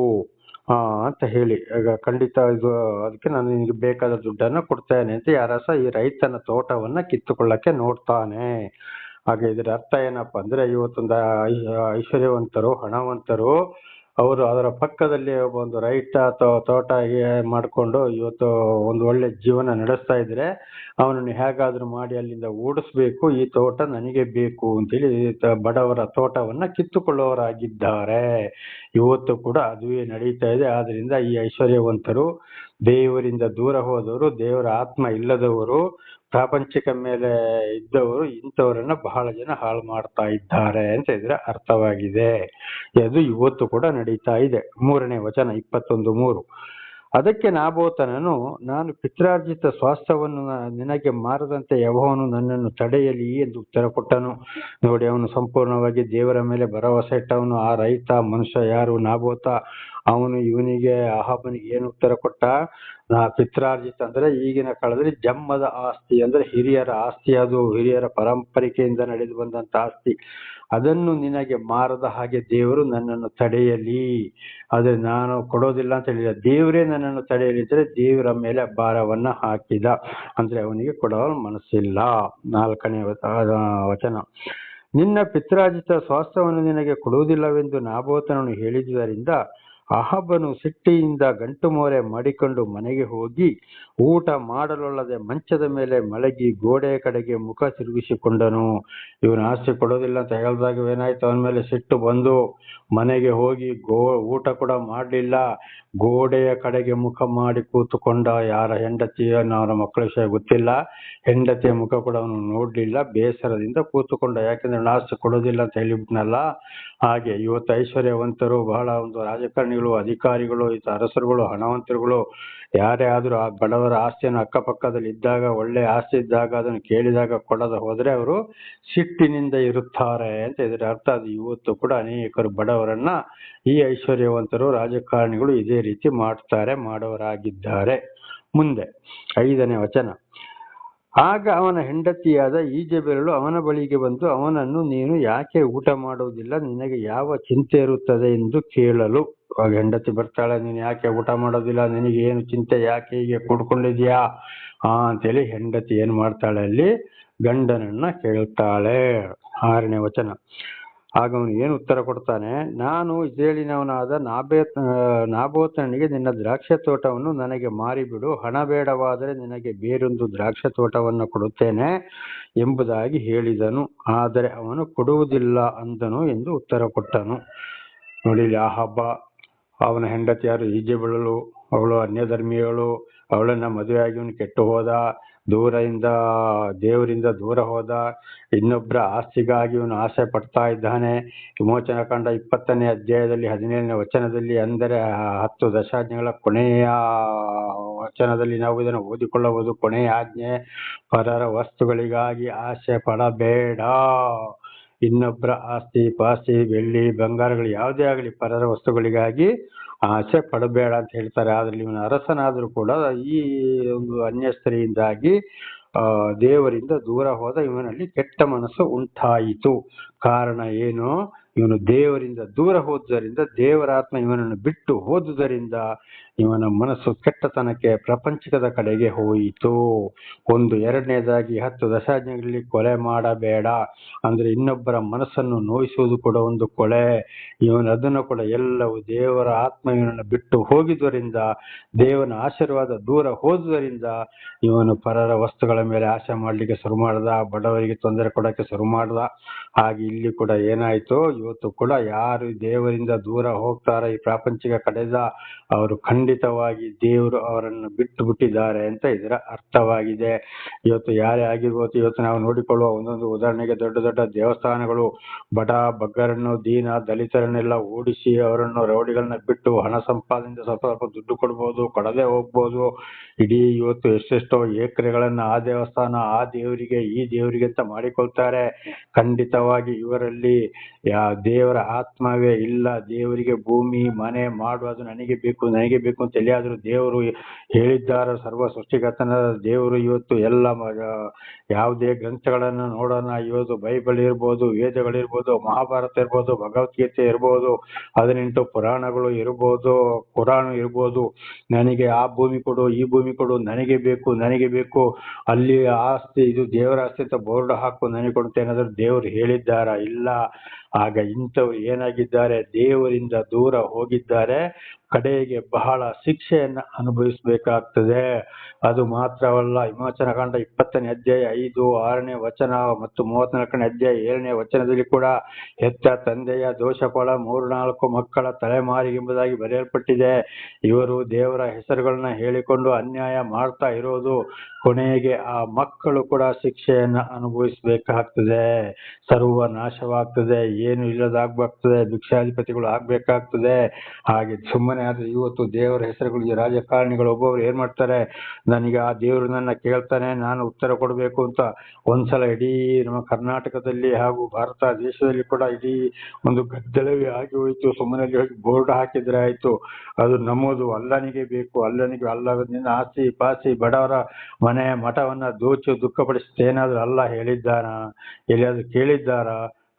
ಅಂತ ಹೇಳಿ, ಖಂಡಿತ ಇದು ಅದಕ್ಕೆ ನಾನು ನಿನಗೆ ಬೇಕಾದ ದುಡ್ಡನ್ನು ಕೊಡ್ತೇನೆ ಅಂತ ಅರಸ ಈ ರೈತನ ತೋಟವನ್ನ ಕಿತ್ತುಕೊಳ್ಳಕ್ಕೆ ನೋಡ್ತಾನೆ. ಹಾಗೆ ಇದರ ಅರ್ಥ ಏನಪ್ಪಾ ಅಂದ್ರೆ, ಇವತ್ತೊಂದು ಐಶ್ವರ್ಯವಂತರು, ಹಣವಂತರು, ಅವರು ಅದರ ಪಕ್ಕದಲ್ಲಿ ಒಂದು ರೈತ ತೋಟ ಮಾಡಿಕೊಂಡು ಇವತ್ತು ಒಂದು ಒಳ್ಳೆ ಜೀವನ ನಡೆಸ್ತಾ ಇದ್ರೆ ಅವನನ್ನು ಹೇಗಾದ್ರೂ ಮಾಡಿ ಅಲ್ಲಿಂದ ಓಡಿಸ್ಬೇಕು, ಈ ತೋಟ ನನಗೆ ಬೇಕು ಅಂತೇಳಿ ಬಡವರ ತೋಟವನ್ನ ಕಿತ್ತುಕೊಳ್ಳುವವರಾಗಿದ್ದಾರೆ. ಇವತ್ತು ಕೂಡ ಅದುವೇ ನಡೀತಾ ಇದೆ. ಆದ್ರಿಂದ ಈ ಐಶ್ವರ್ಯವಂತರು, ದೇವರಿಂದ ದೂರ ಹೋದವರು, ದೇವರ ಆತ್ಮ ಇಲ್ಲದವರು, ಪ್ರಾಪಂಚಿಕ ಮೇಲೆ ಇದ್ದವರು, ಇಂಥವರನ್ನ ಬಹಳ ಜನ ಹಾಳು ಮಾಡ್ತಾ ಇದ್ದಾರೆ ಅಂತ ಇದ್ರೆ ಅರ್ಥವಾಗಿದೆ. ಅದು ಇವತ್ತು ಕೂಡ ನಡೀತಾ ಇದೆ. 3ನೇ ವಚನ 21:3. ಅದಕ್ಕೆ ನಾಬೋತನನು, ನಾನು ಪಿತ್ರಾರ್ಜಿತ ಸ್ವಾಸ್ಥ್ಯವನ್ನು ನಿನಗೆ ಮಾರದಂತೆ ಯೆಹೋವನು ನನ್ನನ್ನು ತಡೆಯಲಿ ಎಂದು ಉತ್ತರ ಕೊಟ್ಟನು. ನೋಡಿ, ಅವನು ಸಂಪೂರ್ಣವಾಗಿ ದೇವರ ಮೇಲೆ ಭರವಸೆ ಇಟ್ಟವನು. ಆ ರೈತ ಮನುಷ್ಯ ಯಾರು? ನಾಬೋತ. ಅವನು ಇವನಿಗೆ, ಅಹಾಬನಿಗೆ ಏನು ಉತ್ತರ ಕೊಟ್ಟ? ಪಿತ್ರಾರ್ಜಿತ ಅಂದ್ರೆ ಈಗಿನ ಕಾಲದಲ್ಲಿ ಜಮ್ಮದ ಆಸ್ತಿ, ಅಂದ್ರೆ ಹಿರಿಯರ ಆಸ್ತಿ, ಅದು ಹಿರಿಯರ ಪರಂಪರಿಕೆಯಿಂದ ನಡೆದು ಬಂದಂತ ಆಸ್ತಿ, ಅದನ್ನು ನಿನಗೆ ಮಾರದ ಹಾಗೆ ದೇವರು ನನ್ನನ್ನು ತಡೆಯಲಿ, ಆದ್ರೆ ನಾನು ಕೊಡೋದಿಲ್ಲ ಅಂತ ಹೇಳಿದ. ದೇವರೇ ನನ್ನನ್ನು ತಡೆಯಲಿ ಅಂದ್ರೆ ದೇವರ ಮೇಲೆ ಭಾರವನ್ನ ಹಾಕಿದ, ಅಂದ್ರೆ ಅವನಿಗೆ ಕೊಡೋ ಮನಸ್ಸಿಲ್ಲ. 4ನೇ ವಚನ. ನಿನ್ನ ಪಿತ್ರಾರ್ಜಿತ ಸ್ವಾಸ್ಥ್ಯವನ್ನು ನಿನಗೆ ಕೊಡುವುದಿಲ್ಲವೆಂದು ನಾಬೋತನನ್ನು ಹೇಳಿದುದರಿಂದ ಅಹಾಬನು ಸಿಟ್ಟಿಯಿಂದ ಗಂಟು ಮೋರೆ ಮಾಡಿಕೊಂಡು ಮನೆಗೆ ಹೋಗಿ ಊಟ ಮಾಡಲೊಳ್ಳದೆ ಮಂಚದ ಮೇಲೆ ಮಲಗಿ ಗೋಡೆಯ ಕಡೆಗೆ ಮುಖ ತಿರುಗಿಸಿಕೊಂಡನು. ಇವನು ಆಸ್ತಿ ಕೊಡೋದಿಲ್ಲ ಅಂತ ಹೇಳಿದಾಗ ಏನಾಯ್ತು? ಅವನ ಮೇಲೆ ಸಿಟ್ಟು ಬಂದು ಮನೆಗೆ ಹೋಗಿ ಊಟ ಕೂಡ ಮಾಡಲಿಲ್ಲ, ಗೋಡೆಯ ಕಡೆಗೆ ಮುಖ ಮಾಡಿ ಕೂತುಕೊಂಡ. ಯಾರ ಹೆಂಡತಿಯನ್ನು, ಅವರ ಮಕ್ಕಳ ವಿಷಯ ಗೊತ್ತಿಲ್ಲ, ಹೆಂಡತಿಯ ಮುಖ ಕೂಡ ಅವನು ನೋಡ್ಲಿಲ್ಲ, ಬೇಸರದಿಂದ ಕೂತುಕೊಂಡ. ಯಾಕೆಂದ್ರೆ ಆಸ್ತಿ ಕೊಡೋದಿಲ್ಲ ಅಂತ ಹೇಳಿಬಿಟ್ನಲ್ಲ. ಹಾಗೆ ಇವತ್ತು ಐಶ್ವರ್ಯವಂತರು, ಬಹಳ ಒಂದು ರಾಜಕಾರಣಿಗಳು, ಅಧಿಕಾರಿಗಳು, ಅರಸರುಗಳು, ಹಣವಂತರುಗಳು, ಯಾರೇ ಆದ್ರೂ ಆ ಬಡವರ ಆಸ್ತಿಯನ್ನು ಅಕ್ಕಪಕ್ಕದಲ್ಲಿ ಇದ್ದಾಗ, ಒಳ್ಳೆ ಆಸ್ತಿ ಇದ್ದಾಗ ಅದನ್ನು ಕೇಳಿದಾಗ ಕೊಡದ ಹೋದ್ರೆ ಅವರು ಸಿಟ್ಟಿನಿಂದ ಇರುತ್ತಾರೆ ಅಂತ ಇದರ ಅರ್ಥ. ಅದು ಇವತ್ತು ಕೂಡ ಅನೇಕರು ಬಡವರನ್ನ ಈ ಐಶ್ವರ್ಯವಂತರು, ರಾಜಕಾರಣಿಗಳು ಇದೇ ರೀತಿ ಮಾಡೋರಾಗಿದ್ದಾರೆ. ಮುಂದೆ 5ನೇ ವಚನ. ಆಗ ಅವನ ಹೆಂಡತಿಯಾದ ಈಜೆಬೆಲಳು ಅವನ ಬಳಿಗೆ ಬಂದು ಅವನನ್ನು, ನೀನು ಯಾಕೆ ಊಟ ಮಾಡುವುದಿಲ್ಲ, ನಿನಗೆ ಯಾವ ಚಿಂತೆ ಇರುತ್ತದೆ ಎಂದು ಕೇಳಲು. ಆಗ ಹೆಂಡತಿ ಬರ್ತಾಳೆ, ನೀನು ಯಾಕೆ ಊಟ ಮಾಡೋದಿಲ್ಲ, ನಿನಗೆ ಏನು ಚಿಂತೆ, ಯಾಕೆ ಹೀಗೆ ಕೂಡ್ಕೊಂಡಿದ್ಯಾ ಅಂತೇಳಿ ಹೆಂಡತಿ ಏನ್ ಮಾಡ್ತಾಳೆ ಅಲ್ಲಿ? ಗಂಡನನ್ನ ಕೇಳ್ತಾಳೆ. 6ನೇ ವಚನ. ಆಗ ಅವನು ಏನು ಉತ್ತರ ಕೊಡ್ತಾನೆ? ನಾನು ಇಸ್ರೇಲಿನವನಾದ ನಾಬೋತನಿಗೆ ನಿನ್ನ ದ್ರಾಕ್ಷ ತೋಟವನ್ನು ನನಗೆ ಮಾರಿಬಿಡು, ಹಣ ಬೇಡವಾದರೆ ನಿನಗೆ ಬೇರೊಂದು ದ್ರಾಕ್ಷ ತೋಟವನ್ನು ಕೊಡುತ್ತೇನೆ ಎಂಬುದಾಗಿ ಹೇಳಿದನು. ಆದರೆ ಅವನು ಕೊಡುವುದಿಲ್ಲ ಅಂದನು ಎಂದು ಉತ್ತರ ಕೊಟ್ಟನು. ನೋಡಿ, ಅಹಾಬ, ಅವನ ಹೆಂಡತಿ ಯಾರು? ಈಜೆಬೆಲಳು. ಅವಳು ಅನ್ಯಧರ್ಮಿಯಳು. ಅವಳನ್ನ ಮದುವೆಯಾಗಿ ಅವನು ಕೆಟ್ಟು ಹೋದ, ದೇವರಿಂದ ದೂರ ಹೋದ, ಇನ್ನೊಬ್ಬರ ಆಸ್ತಿಗಾಗಿ ಇವನು ಆಸೆ ಪಡ್ತಾ ಇದ್ದಾನೆ. ವಿಮೋಚನ ಕಾಂಡ 20ನೇ ಅಧ್ಯಾಯದಲ್ಲಿ 17ನೇ ವಚನದಲ್ಲಿ, ಅಂದರೆ 10 ದಶಾಜ್ಞೆಗಳ ಕೊನೆಯ ವಚನದಲ್ಲಿ ನಾವು ಇದನ್ನು ಓದಿಕೊಳ್ಳಬಹುದು. ಕೊನೆಯ ಆಜ್ಞೆ, ಪರರ ವಸ್ತುಗಳಿಗಾಗಿ ಆಸೆ ಪಡಬೇಡ. ಇನ್ನೊಬ್ಬರ ಆಸ್ತಿ ಪಾಸ್ತಿ, ಬೆಳ್ಳಿ ಬಂಗಾರಗಳು ಯಾವುದೇ ಆಗಲಿ, ಪರರ ವಸ್ತುಗಳಿಗಾಗಿ ಆಸೆ ಪಡಬೇಡ ಅಂತ ಹೇಳ್ತಾರೆ. ಆದ್ರೆ ಇವನ ಅರಸನಾದ್ರೂ ಕೂಡ ಈ ಒಂದು ಅನ್ಯ ಸ್ತ್ರೀಯಿಂದಾಗಿ ದೇವರಿಂದ ದೂರ ಹೋದ, ಇವನಲ್ಲಿ ಕೆಟ್ಟ ಮನಸ್ಸು ಉಂಟಾಯಿತು. ಕಾರಣ ಏನು? ಇವನು ದೇವರಿಂದ ದೂರ ಹೋದುದರಿಂದ, ದೇವರ ಆತ್ಮ ಇವನನ್ನು ಬಿಟ್ಟು ಹೋದುದರಿಂದ ಇವನ ಮನಸ್ಸು ಕೆಟ್ಟತನಕ್ಕೆ, ಪ್ರಪಂಚದ ಕಡೆಗೆ ಹೋಯಿತು. ಒಂದು. ಎರಡನೇದಾಗಿ 10 ದಶಾಜ್ಞೆಗಳಲ್ಲಿ ಕೊಲೆ ಮಾಡಬೇಡ ಅಂದ್ರೆ ಇನ್ನೊಬ್ಬರ ಮನಸ್ಸನ್ನು ನೋಯಿಸುವುದು ಕೂಡ ಒಂದು ಕೊಲೆ. ಇವನು ಅದನ್ನು ಕೂಡ ಎಲ್ಲವೂ ದೇವರ ಆತ್ಮ ಇವನನ್ನು ಬಿಟ್ಟು ಹೋಗಿದ್ದರಿಂದ, ದೇವನ ಆಶೀರ್ವಾದ ದೂರ ಹೋದುದರಿಂದ ಇವನು ಪರರ ವಸ್ತುಗಳ ಮೇಲೆ ಆಸೆ ಮಾಡ್ಲಿಕ್ಕೆ ಶುರು ಮಾಡ್ದ, ಬಡವರಿಗೆ ತೊಂದರೆ ಕೊಡಕ್ಕೆ ಶುರು ಮಾಡ್ದ. ಹಾಗೆ ಇಲ್ಲಿ ಕೂಡ ಏನಾಯ್ತು, ಇವತ್ತು ಕೂಡ ಯಾರು ದೇವರಿಂದ ದೂರ ಹೋಗ್ತಾರ ಈ ಪ್ರಾಪಂಚಿಕ ಕಡೆದ, ಅವರು ಖಂಡಿತವಾಗಿ ದೇವರು ಅವರನ್ನು ಬಿಟ್ಟು ಬಿಟ್ಟಿದ್ದಾರೆ ಅಂತ ಇದರ ಅರ್ಥವಾಗಿದೆ. ಇವತ್ತು ಯಾರೇ ಆಗಿರ್ಬೋದು, ಇವತ್ತು ನಾವು ನೋಡಿಕೊಳ್ಳುವ ಒಂದೊಂದು ಉದಾಹರಣೆಗೆ ದೊಡ್ಡ ದೊಡ್ಡ ದೇವಸ್ಥಾನಗಳು ಬಡ ಬಗ್ಗರನ್ನು, ದೀನ ದಲಿತರನ್ನೆಲ್ಲ ಓಡಿಸಿ ಅವರನ್ನು ರೌಡಿಗಳನ್ನ ಬಿಟ್ಟು ಹಣ ಸಂಪಾದನೆಯಿಂದ ಸ್ವಲ್ಪ ಸ್ವಲ್ಪ ದುಡ್ಡು ಕೊಡ್ಬೋದು, ಕೊಡದೆ ಹೋಗ್ಬೋದು. ಇಡೀ ಇವತ್ತು ಎಷ್ಟೆಷ್ಟೋ ಎಕರೆಗಳನ್ನ ಆ ದೇವಸ್ಥಾನ, ಆ ದೇವರಿಗೆ, ಈ ದೇವರಿಗೆ ಅಂತ ಮಾಡಿಕೊಳ್ತಾರೆ. ಖಂಡಿತವಾಗಿ ಇವರಲ್ಲಿ ದೇವರ ಆತ್ಮವೇ ಇಲ್ಲ. ದೇವರಿಗೆ ಭೂಮಿ ಮನೆ ಮಾಡುವುದು ನನಗೆ ಬೇಕು ನನಗೆ ಬೇಕು ಅಂತ ಎಲ್ಲಿಯಾದ್ರೂ ದೇವರು ಹೇಳಿದ್ದಾರೆ? ಸರ್ವ ಸೃಷ್ಟಿಕರ್ತನ ದೇವರು ಇವತ್ತು ಎಲ್ಲ ಯಾವುದೇ ಗ್ರಂಥಗಳನ್ನು ನೋಡೋಣ, ಇವತ್ತು ಬೈಬಲ್ ಇರ್ಬೋದು, ವೇದಗಳಿರ್ಬೋದು, ಮಹಾಭಾರತ ಇರ್ಬೋದು, ಭಗವದ್ಗೀತೆ ಇರ್ಬೋದು, 18 ಪುರಾಣಗಳು ಇರ್ಬೋದು, ಕುರಾನ್ ಇರ್ಬೋದು, ನನಗೆ ಆ ಭೂಮಿ ಕೊಡು, ಈ ಭೂಮಿ ಕೊಡು, ನನಗೆ ಬೇಕು ನನಗೆ ಬೇಕು, ಅಲ್ಲಿ ಆಸ್ತಿ, ಇದು ದೇವರ ಆಸ್ತಿ ಅಂತ ಬೋರ್ಡ್ ಹಾಕು, ನನಗೆ ಕೊಡುತ್ತೆ ಏನಾದ್ರು ದೇವರು ಹೇಳಿದ್ದಾರ? ಇಲ್ಲ. ಆಗ ಇಂಥವ್ರು ಏನಾಗಿದ್ದಾರೆ, ದೇವರಿಂದ ದೂರ ಹೋಗಿದ್ದಾರೆ, ಕಡೆಗೆ ಬಹಳ ಶಿಕ್ಷೆಯನ್ನ ಅನುಭವಿಸಬೇಕಾಗ್ತದೆ. ಅದು ಮಾತ್ರವಲ್ಲ, ವಿಮೋಚನಾ ಕಾಂಡ 20ನೇ ಅಧ್ಯಾಯ 5, 6ನೇ ವಚನ ಮತ್ತು 34ನೇ ಅಧ್ಯಾಯ 7ನೇ ವಚನದಲ್ಲಿ ಕೂಡ ಹೆತ್ತ ತಂದೆಯ ದೋಷಫಲ 3-4 ಮಕ್ಕಳ ತಲೆಮಾರಿಗೆಂಬುದಾಗಿ ಬರೆಯಲ್ಪಟ್ಟಿದೆ. ಇವರು ದೇವರ ಹೆಸರುಗಳನ್ನ ಹೇಳಿಕೊಂಡು ಅನ್ಯಾಯ ಮಾಡ್ತಾ ಇರೋದು, ಕೊನೆಗೆ ಆ ಮಕ್ಕಳು ಕೂಡ ಶಿಕ್ಷೆಯನ್ನ ಅನುಭವಿಸಬೇಕಾಗ್ತದೆ, ಸರ್ವ ನಾಶವಾಗ್ತದೆ, ಏನು ಇಲ್ಲದಾಗ್ಬೇಕಾಗ್ತದೆ, ಭಿಕ್ಷಾಧಿಪತಿಗಳು ಆಗ್ಬೇಕಾಗ್ತದೆ. ಹಾಗೆ ಸುಮ್ಮನೆ ಆದ್ರೆ ಇವತ್ತು ದೇವರ ಹೆಸರುಗಳಿಗೆ ರಾಜಕಾರಣಿಗಳು ಒಬ್ಬೊಬ್ರು ಏನ್ ಮಾಡ್ತಾರೆ, ನನಗೆ ಆ ದೇವರು ನನ್ನ ಕೇಳ್ತಾನೆ, ನಾನು ಉತ್ತರ ಕೊಡಬೇಕು ಅಂತ ಒಂದ್ಸಲ ಇಡೀ ನಮ್ಮ ಕರ್ನಾಟಕದಲ್ಲಿ ಹಾಗೂ ಭಾರತ ದೇಶದಲ್ಲಿ ಕೂಡ ಇಡೀ ಒಂದು ಗದ್ದಲವೇ ಆಗಿ ಹೋಯ್ತು. ಸುಮ್ಮನೆ ಹೋಗಿ ಬೋರ್ಡ್ ಹಾಕಿದ್ರೆ ಆಯ್ತು, ಅದು ನಮ್ಮದು, ಅಲ್ಲನಿಗೆ ಬೇಕು, ಅಲ್ಲನಿಗೆ, ಅಲ್ಲದಿಂದ ಆಸ್ತಿ ಪಾಸಿ ಬಡವರ ಮನೆ ಮಠವನ್ನ ದೋಚು ದುಃಖಪಡಿಸುತ್ತೆ ಏನಾದ್ರು ಅಲ್ಲ ಹೇಳಿದ್ದಾನ? ಎಲ್ಲಿಯಾದ್ರೂ ಕೇಳಿದ್ದಾರ?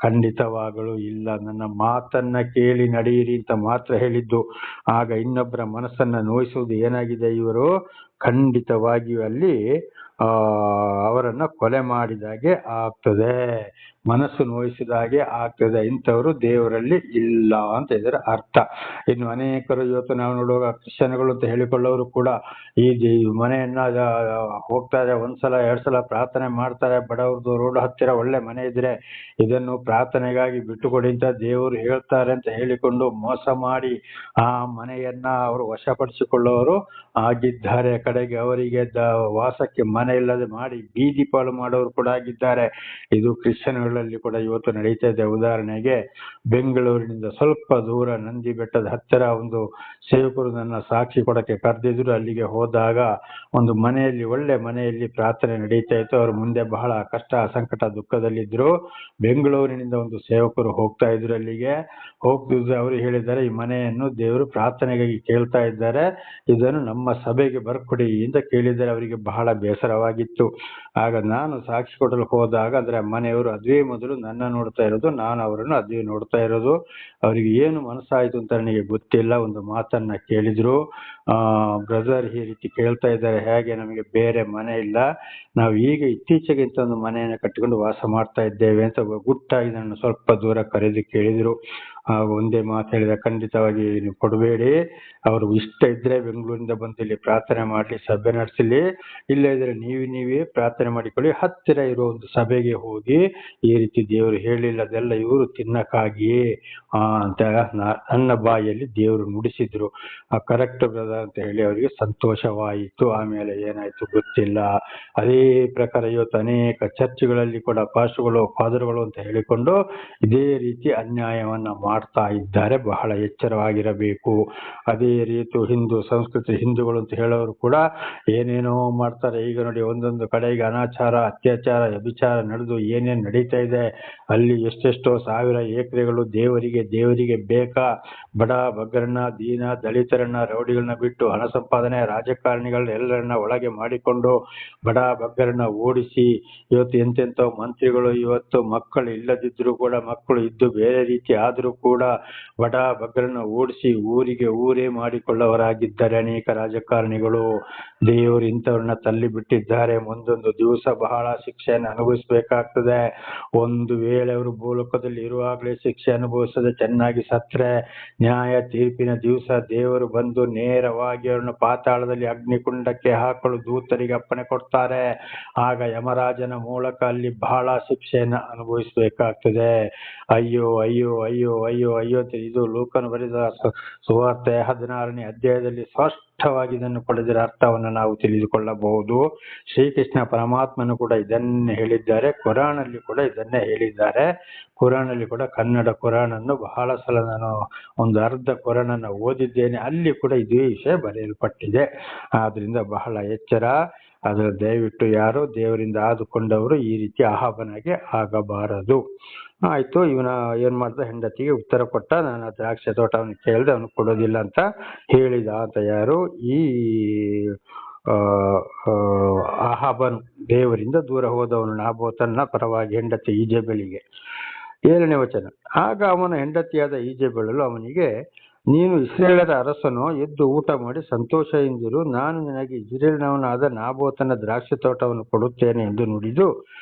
ಖಂಡಿತವಾಗಲೂ ಇಲ್ಲ. ನನ್ನ ಮಾತನ್ನ ಕೇಳಿ ನಡೆಯಿರಿ ಅಂತ ಮಾತ್ರ ಹೇಳಿದ್ದು. ಆಗ ಇನ್ನೊಬ್ಬರ ಮನಸ್ಸನ್ನ ನೋಯಿಸುವುದು ಏನಾಗಿದೆ, ಇವರು ಖಂಡಿತವಾಗಿಯೂ ಅಲ್ಲಿ ಅವರನ್ನ ಕೊಲೆ ಮಾಡಿದಾಗೆ ಆಗ್ತದೆ, ಮನಸ್ಸು ನೋಯಿಸಿದ ಹಾಗೆ ಆಗ್ತದೆ. ಇಂಥವರು ದೇವರಲ್ಲಿ ಇಲ್ಲ ಅಂತ ಇದರ ಅರ್ಥ. ಇನ್ನು ಅನೇಕರು ಇವತ್ತು ನಾವು ನೋಡುವಾಗ ಕ್ರಿಶ್ಚಿಯನ್ಗಳು ಅಂತ ಹೇಳಿಕೊಳ್ಳೋರು ಕೂಡ ಈ ಮನೆಯನ್ನ ಹೋಗ್ತಾರೆ, 1 ಸಲ 2 ಸಲ ಪ್ರಾರ್ಥನೆ ಮಾಡ್ತಾರೆ, ಬಡವ್ರದ್ದು ರೋಡ್ ಹತ್ತಿರ ಒಳ್ಳೆ ಮನೆ ಇದ್ರೆ ಇದನ್ನು ಪ್ರಾರ್ಥನೆಗಾಗಿ ಬಿಟ್ಟುಕೊಡಿ ಅಂತ ದೇವರು ಹೇಳ್ತಾರೆ ಅಂತ ಹೇಳಿಕೊಂಡು ಮೋಸ ಮಾಡಿ ಆ ಮನೆಯನ್ನ ಅವರು ವಶಪಡಿಸಿಕೊಳ್ಳೋರು ಆಗಿದ್ದಾರೆ. ಕಡೆಗೆ ಅವರಿಗೆ ವಾಸಕ್ಕೆ ಮನೆ ಇಲ್ಲದೆ ಮಾಡಿ ಬೀದಿ ಪಾಲು ಮಾಡೋರು ಕೂಡ ಆಗಿದ್ದಾರೆ. ಇದು ಕ್ರಿಶ್ಚಿಯನ್ಗಳಲ್ಲಿ ಕೂಡ ಇವತ್ತು ನಡೀತಾ ಇದೆ. ಉದಾಹರಣೆಗೆ ಬೆಂಗಳೂರಿನಿಂದ ಸ್ವಲ್ಪ ದೂರ ನಂದಿ ಬೆಟ್ಟದ ಹತ್ತಿರ ಒಂದು ಸೇವಕರು ನನ್ನ ಸಾಕ್ಷಿ ಕೊಡಕ್ಕೆ ಕರೆದಿದ್ರು. ಅಲ್ಲಿಗೆ ಹೋದಾಗ ಒಂದು ಮನೆಯಲ್ಲಿ, ಒಳ್ಳೆ ಮನೆಯಲ್ಲಿ ಪ್ರಾರ್ಥನೆ ನಡೀತಾ ಇತ್ತು. ಅವ್ರ ಮುಂದೆ ಬಹಳ ಕಷ್ಟ, ಸಂಕಟ, ದುಃಖದಲ್ಲಿದ್ರು. ಬೆಂಗಳೂರಿನಿಂದ ಒಂದು ಸೇವಕರು ಹೋಗ್ತಾ ಇದ್ರು. ಅಲ್ಲಿಗೆ ಹೋಗ್ತಿದ್ರೆ ಅವರು ಹೇಳಿದ್ದಾರೆ, ಈ ಮನೆಯನ್ನು ದೇವರು ಪ್ರಾರ್ಥನೆಗಾಗಿ ಕೇಳ್ತಾ ಇದ್ದಾರೆ, ಇದನ್ನು ನಮ್ಮ ಸಭೆಗೆ ಬರ್ಕೊಡಿ ಅಂತ ಕೇಳಿದ್ದಾರೆ. ಅವರಿಗೆ ಬಹಳ ಬೇಸರವಾಗಿತ್ತು. ಆಗ ನಾನು ಸಾಕ್ಷಿ ಕೊಡಲು ಹೋದಾಗ ಅಂದ್ರೆ ಮನೆಯವರು ಅದುವೇ ಮೊದಲು ನನ್ನ ನೋಡ್ತಾ ಇರೋದು, ನಾನು ಅವರನ್ನು ಅದುವೇ ನೋಡ್ತಾ ಇರೋದು. ಅವರಿಗೆ ಏನು ಮನಸ್ಸಾಯ್ತು ಅಂತ ನನಗೆ ಗೊತ್ತಿಲ್ಲ. ಒಂದು ಮಾತನ್ನ ಕೇಳಿದ್ರು, ಬ್ರದರ್ ಈ ರೀತಿ ಕೇಳ್ತಾ ಇದ್ದಾರೆ, ಹೇಗೆ ನಮಗೆ ಬೇರೆ ಮನೆ ಇಲ್ಲ, ನಾವು ಈಗ ಇತ್ತೀಚೆಗೆ ಇಂಥ ಒಂದು ಮನೆಯನ್ನು ಕಟ್ಟಿಕೊಂಡು ವಾಸ ಮಾಡ್ತಾ ಇದ್ದೇವೆ ಅಂತ ಗುಟ್ಟಾಗಿ ನನ್ನ ಸ್ವಲ್ಪ ದೂರ ಕರೆದು ಕೇಳಿದ್ರು. ಒಂದೇ ಮಾತು ಹೇಳಿದ, ಖಂಡಿತವಾಗಿ ನೀವು ಕೊಡಬೇಡಿ, ಅವರು ಇಷ್ಟ ಇದ್ರೆ ಬೆಂಗಳೂರಿಂದ ಬಂದು ಇಲ್ಲಿ ಪ್ರಾರ್ಥನೆ ಮಾಡ್ಲಿ, ಸಭೆ ನಡೆಸಲಿ, ಇಲ್ಲ ಇದ್ರೆ ನೀವೇ ಪ್ರಾರ್ಥನೆ ಮಾಡಿಕೊಳ್ಳಿ, ಹತ್ತಿರ ಇರೋ ಒಂದು ಸಭೆಗೆ ಹೋಗಿ ಈ ರೀತಿ ದೇವರು ಹೇಳಿಲ್ಲ, ಅದೆಲ್ಲ ಇವರು ತಿನ್ನಕ್ಕಾಗಿಯೇ ಅಂತ ನನ್ನ ಬಾಯಲ್ಲಿ ದೇವರು ನುಡಿಸಿದ್ರು. ಕರೆಕ್ಟ್ ಬ್ರದರ್ ಅಂತ ಹೇಳಿ ಅವರಿಗೆ ಸಂತೋಷವಾಯಿತು. ಆಮೇಲೆ ಏನಾಯ್ತು ಗೊತ್ತಿಲ್ಲ. ಅದೇ ಪ್ರಕಾರ ಇವತ್ತು ಅನೇಕ ಚರ್ಚ್ಗಳಲ್ಲಿ ಕೂಡ ಪಾಸ್ಟರ್ಗಳು, ಫಾದರ್ಗಳು ಅಂತ ಹೇಳಿಕೊಂಡು ಇದೇ ರೀತಿ ಅನ್ಯಾಯವನ್ನ ಮಾಡ್ತಾ ಇದ್ದಾರೆ. ಬಹಳ ಎಚ್ಚರವಾಗಿರಬೇಕು. ಅದೇ ರೀತಿ ಹಿಂದೂ ಸಂಸ್ಕೃತಿ, ಹಿಂದೂಗಳು ಅಂತ ಹೇಳೋರು ಕೂಡ ಏನೇನೋ ಮಾಡ್ತಾರೆ. ಈಗ ನೋಡಿ, ಒಂದೊಂದು ಕಡೆಗೆ ಅನಾಚಾರ, ಅತ್ಯಾಚಾರ, ವ್ಯಭಿಚಾರ ನಡೆದು ಏನೇನು ನಡೀತಾ ಇದೆ. ಅಲ್ಲಿ ಎಷ್ಟೆಷ್ಟೋ ಸಾವಿರ ಎಕರೆಗಳು ದೇವರಿಗೆ ಬೇಕಾ? ಬಡ ಬಗ್ಗರನ್ನ, ದೀನ ದಲಿತರನ್ನ, ರೌಡಿಗಳನ್ನ ಬಿಟ್ಟು ಹಣ ಸಂಪಾದನೆ, ರಾಜಕಾರಣಿಗಳನ್ನ ಎಲ್ಲರನ್ನ ಒಳಗೆ ಮಾಡಿಕೊಂಡು ಬಡ ಬಗ್ಗರನ್ನ ಓಡಿಸಿ ಇವತ್ತು ಎಂತೆಂಥೋ ಮಂತ್ರಿಗಳು ಇವತ್ತು ಮಕ್ಕಳು ಇಲ್ಲದಿದ್ರು ಕೂಡ, ಮಕ್ಕಳು ಇದ್ದು ಬೇರೆ ರೀತಿ ಆದರೂ ಕೂಡ ಬಡ ಬಗ್ಗರನ್ನ ಓಡಿಸಿ ಊರಿಗೆ ಊರೇ ಮಾಡಿಕೊಳ್ಳವರಾಗಿದ್ದಾರೆ ಅನೇಕ ರಾಜಕಾರಣಿಗಳು. ದೇವರು ಇಂಥವ್ರನ್ನ ತಳ್ಳಿ ಬಿಟ್ಟಿದ್ದಾರೆ. ಮುಂದೊಂದು ದಿವಸ ಬಹಳ ಶಿಕ್ಷೆಯನ್ನು ಅನುಭವಿಸಬೇಕಾಗ್ತದೆ. ಒಂದು ವೇಳೆ ಅವರು ಭೂಲೋಕದಲ್ಲಿ ಇರುವಾಗಲೇ ಶಿಕ್ಷೆ ಅನುಭವಿಸದೆ ಚೆನ್ನಾಗಿ ಸತ್ರೆ, ನ್ಯಾಯ ತೀರ್ಪಿನ ದಿವಸ ದೇವರು ಬಂದು ನೇರವಾಗಿ ಅವರನ್ನು ಪಾತಾಳದಲ್ಲಿ ಅಗ್ನಿಕುಂಡಕ್ಕೆ ಹಾಕಲು ದೂತರಿಗೆ ಅಪ್ಪಣೆ ಕೊಡ್ತಾರೆ. ಆಗ ಯಮರಾಜನ ಮೂಲಕ ಅಲ್ಲಿ ಬಹಳ ಶಿಕ್ಷೆಯನ್ನು ಅನುಭವಿಸಬೇಕಾಗ್ತದೆ. ಅಯ್ಯೋ ಅಯ್ಯೋ ಅಯ್ಯೋ ಅಯ್ಯೋ ಅಯ್ಯೋ. ಇದು ಲೂಕನು ಬರೆದ ಸುವಾರ್ತೆ 16ನೇ ಅಧ್ಯಾಯದಲ್ಲಿ ಸ್ಪಷ್ಟವಾಗಿ ಇದನ್ನು ಪಡೆದಿರೋ ಅರ್ಥವನ್ನು ನಾವು ತಿಳಿದುಕೊಳ್ಳಬಹುದು. ಶ್ರೀಕೃಷ್ಣ ಪರಮಾತ್ಮನು ಕೂಡ ಇದನ್ನೇ ಹೇಳಿದ್ದಾರೆ. ಕುರಾನಲ್ಲಿ ಕೂಡ ಇದನ್ನೇ ಹೇಳಿದ್ದಾರೆ. ಕುರಾನಲ್ಲಿ ಕೂಡ, ಕನ್ನಡ ಕುರಾನನ್ನು ಬಹಳ ಸಲ ನಾನು ಒಂದು ಅರ್ಧ ಕುರಾನನ್ನು ಓದಿದ್ದೇನೆ. ಅಲ್ಲಿ ಕೂಡ ಇದೇ ವಿಷಯ ಬರೆಯಲ್ಪಟ್ಟಿದೆ. ಆದ್ರಿಂದ ಬಹಳ ಎಚ್ಚರ. ಅದರ ದಯವಿಟ್ಟು ಯಾರು ದೇವರಿಂದ ಆದುಕೊಂಡವರು ಈ ರೀತಿ ಅಹಾಬನಾಗೆ ಆಗಬಾರದು. ಆಯ್ತು, ಇವನ ಏನ್ ಮಾಡ್ದ, ಹೆಂಡತಿಗೆ ಉತ್ತರ ಕೊಟ್ಟ. ನಾನು ಆ ದ್ರಾಕ್ಷಿ ತೋಟವನ್ನು ಕೇಳಿದೆ, ಅವನು ಕೊಡೋದಿಲ್ಲ ಅಂತ ಹೇಳಿದ ಅಂತ ಯಾರು? ಈ ಅಹಾಬನು, ದೇವರಿಂದ ದೂರ ಹೋದವನು, ನಾಬೋತನ ಪರವಾಗಿ ಹೆಂಡತಿ ಈಜೆಬೆಲಿಗೆ. 7ನೇ ವಚನ. ಆಗ ಅವನ ಹೆಂಡತಿಯಾದ ಈಜೆಬೆಲಳು ಅವನಿಗೆ, ನೀನು ಇಸ್ರೇಲರ ಅರಸನು, ಎದ್ದು ಊಟ ಮಾಡಿ ಸಂತೋಷದಿಂದಿರು. ನಾನು ನಿನಗೆ ಇಸ್ರೇಲಿನವನಾದ ನಾಬೋತನ ದ್ರಾಕ್ಷಿ ತೋಟವನ್ನು ಕೊಡುತ್ತೇನೆ ಎಂದು ನುಡಿದು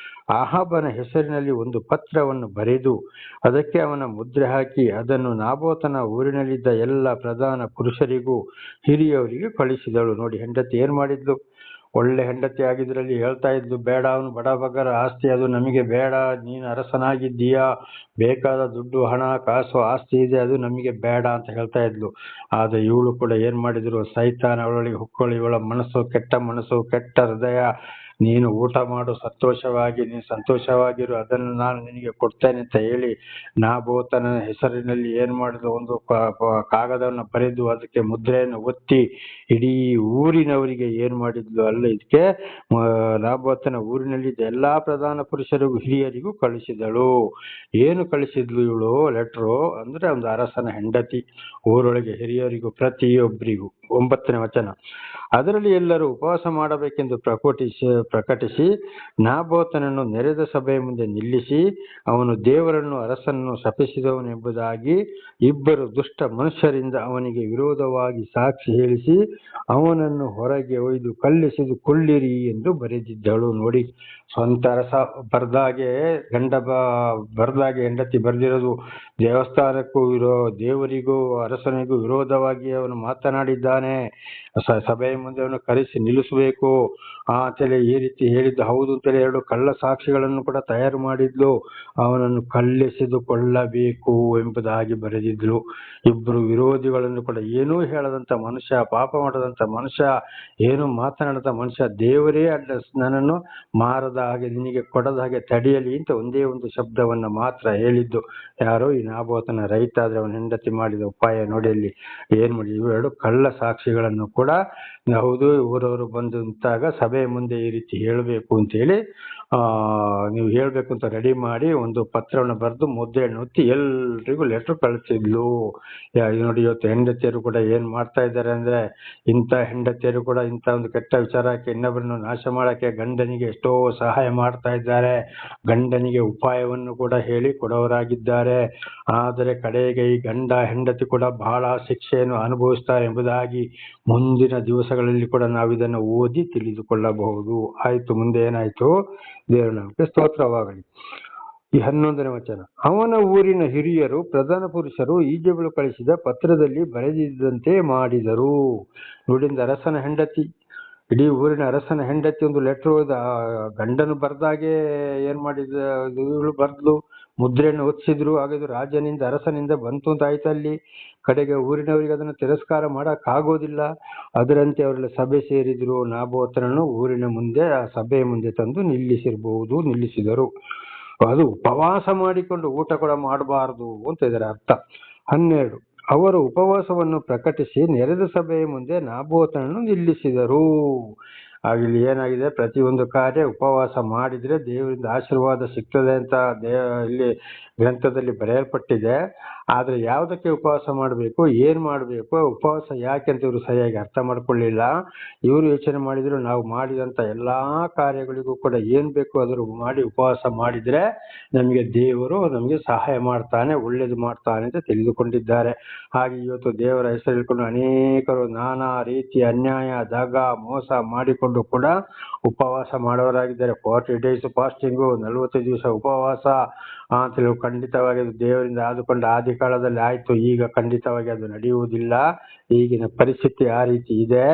ಅಹಾಬನ ಹೆಸರಿನಲ್ಲಿ ಒಂದು ಪತ್ರವನ್ನು ಬರೆದು ಅದಕ್ಕೆ ಅವನ ಮುದ್ರೆ ಹಾಕಿ ಅದನ್ನು ನಾಬೋತನ ಊರಿನಲ್ಲಿದ್ದ ಎಲ್ಲ ಪ್ರಧಾನ ಪುರುಷರಿಗೂ ಹಿರಿಯವರಿಗೂ ಕಳಿಸಿದಳು. ನೋಡಿ, ಹೆಂಡತಿ ಏನ್ ಮಾಡಿದ್ಲು? ಒಳ್ಳೆ ಹೆಂಡತಿ ಆಗಿದ್ರಲ್ಲಿ ಹೇಳ್ತಾ ಇದ್ಲು, ಬೇಡ, ಅವನು ಬಡಬಗ್ಗರ ಆಸ್ತಿ, ಅದು ನಮಗೆ ಬೇಡ. ನೀನು ಅರಸನಾಗಿದ್ದೀಯಾ, ಬೇಕಾದ ದುಡ್ಡು, ಹಣ, ಕಾಸು, ಆಸ್ತಿ ಇದೆ, ಅದು ನಮಗೆ ಬೇಡ ಅಂತ ಹೇಳ್ತಾ ಇದ್ಲು. ಆದ್ರೆ ಇವಳು ಕೂಡ ಏನ್ ಮಾಡಿದ್ರು? ಸೈತಾನ ಅವಳೊಳಗೆ ಹುಕ್ಕೊಳ್ಳಿ, ಇವಳ ಮನಸ್ಸು ಕೆಟ್ಟ ಮನಸ್ಸು, ಕೆಟ್ಟ ಹೃದಯ. ನೀನು ಊಟ ಮಾಡು, ಸಂತೋಷವಾಗಿ, ನೀನು ಸಂತೋಷವಾಗಿರು, ಅದನ್ನು ನಾನು ನಿನಗೆ ಕೊಡ್ತೇನೆ ಅಂತ ಹೇಳಿ ನಾಬೋತನ ಹೆಸರಿನಲ್ಲಿ ಏನ್ ಮಾಡಿದ್ರು? ಒಂದು ಕಾಗದವನ್ನು ಬರೆದು ಅದಕ್ಕೆ ಮುದ್ರೆಯನ್ನು ಒತ್ತಿ ಇಡೀ ಊರಿನವರಿಗೆ ಏನ್ ಮಾಡಿದ್ಲು? ಅಲ್ಲ, ಇದಕ್ಕೆ ನಾಬೋತನ ಊರಿನಲ್ಲಿದ್ದ ಎಲ್ಲಾ ಪ್ರಧಾನ ಪುರುಷರಿಗೂ ಹಿರಿಯರಿಗೂ ಕಳಿಸಿದಳು. ಏನು ಕಳಿಸಿದ್ಲು ಇವಳು? ಲೆಟ್ರು ಅಂದ್ರೆ ಒಂದು ಅರಸನ ಹೆಂಡತಿ, ಊರೊಳಗೆ ಹಿರಿಯರಿಗೂ ಪ್ರತಿಯೊಬ್ಬರಿಗೂ. 9ನೇ ವಚನ. ಅದರಲ್ಲಿ ಎಲ್ಲರೂ ಉಪವಾಸ ಮಾಡಬೇಕೆಂದು ಪ್ರಕಟಿಸಿ ನಾಬೋತನನ್ನು ನೆರೆದ ಸಭೆಯ ಮುಂದೆ ನಿಲ್ಲಿಸಿ, ಅವನು ದೇವರನ್ನು ಅರಸನನ್ನು ಶಪಿಸಿದವನೆಂಬುದಾಗಿ ಇಬ್ಬರು ದುಷ್ಟ ಮನುಷ್ಯರಿಂದ ಅವನಿಗೆ ವಿರೋಧವಾಗಿ ಸಾಕ್ಷಿ ಹೇಳಿಸಿ ಅವನನ್ನು ಹೊರಗೆ ಒಯ್ದು ಕಲ್ಲಿಸಿದು ಕೊಳ್ಳಿರಿ ಎಂದು ಬರೆದಿದ್ದಳು. ನೋಡಿ, ಸ್ವಂತ ಅರಸ ಬರ್ದಾಗೆ, ಬರ್ದಾಗೆ ಹೆಂಡತಿ ಬರ್ದಿರೋದು. ದೇವಸ್ಥಾನಕ್ಕೂ ದೇವರಿಗೂ ಅರಸನಿಗೂ ವಿರೋಧವಾಗಿ ಅವನು ಮಾತನಾಡಿದ್ದಾನೆ. ಸಭೆಯ ಮುಂದೆ ಅವನು ಕರೆಸಿ ನಿಲ್ಲಿಸಬೇಕು ಅಂತೇಳಿ ಈ ರೀತಿ ಹೇಳಿದ್ದು ಹೌದು ಅಂತೇಳಿ 2 ಕಳ್ಳ ಸಾಕ್ಷಿಗಳನ್ನು ಕೂಡ ತಯಾರು ಮಾಡಿದ್ಲು. ಅವನನ್ನು ಕಲ್ಲೆಸೆದುಕೊಳ್ಳಬೇಕು ಎಂಬುದಾಗಿ ಬರೆದಿದ್ಲು. ಇಬ್ಬರು ವಿರೋಧಿಗಳನ್ನು ಕೂಡ, ಏನೂ ಹೇಳದಂತ ಮನುಷ್ಯ, ಪಾಪ ಮಾಡದಂತ ಮನುಷ್ಯ, ಏನು ಮಾತನಾಡದ ಮನುಷ್ಯ, ದೇವರೇ ಅಡ್ಡ ನನ್ನನ್ನು ಮಾರದ ಹಾಗೆ, ನಿನಗೆ ಕೊಡದ ಹಾಗೆ ತಡೆಯಲಿ ಅಂತ ಒಂದೇ ಒಂದು ಶಬ್ದವನ್ನ ಮಾತ್ರ ಹೇಳಿದ್ದು. ಯಾರೋ ಈ ನಾಬೋತನ ರೈತ. ಆದ್ರೆ ಅವನ ಹೆಂಡತಿ ಮಾಡಿದ ಉಪಾಯ ನೋಡಿ, ಅಲ್ಲಿ ಏನ್ ಮಾಡಿ, 2 ಕಳ್ಳ ಸಾಕ್ಷಿಗಳನ್ನು ಕೂಡ ಹೌದು ಊರವರು ಬಂದು ನಿಂತಾಗ ಸಭೆಯ ಮುಂದೆ ಈ ರೀತಿ ಹೇಳಬೇಕು ಅಂತ ಹೇಳಿ ನೀವು ಹೇಳ್ಬೇಕು ಅಂತ ರೆಡಿ ಮಾಡಿ ಒಂದು ಪತ್ರವನ್ನು ಬರೆದು ಮುದ್ರೆಯನ್ನು ಒತ್ತಿ ಎಲ್ರಿಗೂ ಲೆಟರ್ ಕಳಿಸಿದ್ಲು. ನೋಡಿ, ಇವತ್ತು ಹೆಂಡತಿಯರು ಕೂಡ ಏನ್ ಮಾಡ್ತಾ ಇದ್ದಾರೆ ಅಂದ್ರೆ, ಇಂಥ ಹೆಂಡತಿಯರು ಕೂಡ ಇಂಥ ಒಂದು ಕೆಟ್ಟ ವಿಚಾರಕ್ಕೆ, ಇನ್ನೊಬ್ಬರನ್ನು ನಾಶ ಮಾಡಕ್ಕೆ ಗಂಡನಿಗೆ ಎಷ್ಟೋ ಸಹಾಯ ಮಾಡ್ತಾ ಇದ್ದಾರೆ. ಗಂಡನಿಗೆ ಉಪಾಯವನ್ನು ಕೂಡ ಹೇಳಿ ಕೊಡೋರಾಗಿದ್ದಾರೆ. ಆದರೆ ಕಡೆಗೆ ಈ ಗಂಡ ಹೆಂಡತಿ ಕೂಡ ಬಹಳ ಶಿಕ್ಷೆಯನ್ನು ಅನುಭವಿಸ್ತಾರೆ ಎಂಬುದಾಗಿ ಮುಂದಿನ ದಿವಸಗಳಲ್ಲಿ ಕೂಡ ನಾವು ಇದನ್ನು ಓದಿ ತಿಳಿದುಕೊಳ್ಳಬಹುದು. ಆಯ್ತು, ಮುಂದೆ ಏನಾಯ್ತು? ದೇವರ ನಾಮಕ್ಕೆ ಸ್ತೋತ್ರವಾಗಲಿ. ಈ 11ನೇ ವಚನ. ಅವನ ಊರಿನ ಹಿರಿಯರು ಪ್ರಧಾನ ಪುರುಷರು ಈಜೆಬೆಲು ಕಳಿಸಿದ ಪತ್ರದಲ್ಲಿ ಬರೆದಿದ್ದಂತೆ ಮಾಡಿದರು. ನೋಡಿಂದ ಅರಸನ ಹೆಂಡತಿ, ಇಡೀ ಊರಿನ ಅರಸನ ಹೆಂಡತಿ ಒಂದು ಲೆಟರ್ ಗಂಡನು ಬರ್ದಾಗೆ ಏನ್ ಮಾಡಿದ, ಇವಳು ಬರ್ದ್ಲು, ಮುದ್ರೆಯನ್ನು ಒತ್ತಿಸಿದ್ರು. ಹಾಗಾದ್ರೆ ರಾಜನಿಂದ ಅರಸನಿಂದ ಬಂತು ಅಂತ ಆಯ್ತಲ್ಲಿ. ಕಡೆಗೆ ಊರಿನವರಿಗೆ ಅದನ್ನು ತಿರಸ್ಕಾರ ಮಾಡಕ್ ಆಗೋದಿಲ್ಲ. ಅದರಂತೆ ಅವರೆಲ್ಲ ಸಭೆ ಸೇರಿದ್ರು. ನಾಬೋತನನ್ನು ಊರಿನ ಮುಂದೆ, ಆ ಸಭೆಯ ಮುಂದೆ ತಂದು ನಿಲ್ಲಿಸಿದರು. ಅದು ಉಪವಾಸ ಮಾಡಿಕೊಂಡು ಊಟ ಕೂಡ ಮಾಡಬಾರದು ಅಂತ ಇದರ ಅರ್ಥ. 12, ಅವರು ಉಪವಾಸವನ್ನು ಪ್ರಕಟಿಸಿ ನೆರೆದ ಸಭೆಯ ಮುಂದೆ ನಾಬೋತನನ್ನು ನಿಲ್ಲಿಸಿದರು. ಇಲ್ಲಿ ಏನಾಗಿದೆ, ಪ್ರತಿಯೊಂದು ಕಾರ್ಯ ಉಪವಾಸ ಮಾಡಿದ್ರೆ ದೇವರಿಂದ ಆಶೀರ್ವಾದ ಸಿಗ್ತದೆ ಅಂತ ಇಲ್ಲಿ ಗ್ರಂಥದಲ್ಲಿ ಬರೆಯಲ್ಪಟ್ಟಿದೆ. ಆದ್ರೆ ಯಾವುದಕ್ಕೆ ಉಪವಾಸ ಮಾಡಬೇಕು, ಏನ್ ಮಾಡಬೇಕು, ಉಪವಾಸ ಯಾಕೆ ಅಂತ ಇವರು ಸರಿಯಾಗಿ ಅರ್ಥ ಮಾಡ್ಕೊಳ್ಳಿಲ್ಲ. ಇವರು ಯೋಚನೆ ಮಾಡಿದ್ರು ನಾವು ಮಾಡಿದಂತ ಎಲ್ಲಾ ಕಾರ್ಯಗಳಿಗೂ ಕೂಡ ಏನ್ ಬೇಕು ಅದ್ರ ಮಾಡಿ ಉಪವಾಸ ಮಾಡಿದ್ರೆ ದೇವರು ನಮಗೆ ಸಹಾಯ ಮಾಡ್ತಾನೆ, ಒಳ್ಳೇದು ಮಾಡ್ತಾನೆ ಅಂತ ತಿಳಿದುಕೊಂಡಿದ್ದಾರೆ. ಹಾಗೆ ಇವತ್ತು ದೇವರ ಹೆಸರು ಹೇಳ್ಕೊಂಡು ಅನೇಕರು ನಾನಾ ರೀತಿಯ ಅನ್ಯಾಯ, ದಗ, ಮೋಸ ಮಾಡಿಕೊಂಡು ಕೂಡ ಉಪವಾಸ ಮಾಡೋರಾಗಿದ್ದಾರೆ. 40 days ಫಾಸ್ಟಿಂಗು, 40 ದಿವಸ ಉಪವಾಸ ಅಂತ ಖಂಡಿತವಾಗಿ ಅದು ದೇವರಿಂದ ಆದುಕೊಂಡು ಆದಿ ಕಾಲದಲ್ಲಿ ಆಯ್ತು. ಈಗ ಖಂಡಿತವಾಗಿ ಅದು ನಡೆಯುವುದಿಲ್ಲ. ಈಗಿನ ಪರಿಸ್ಥಿತಿ ಆ ರೀತಿ ಇದೆ.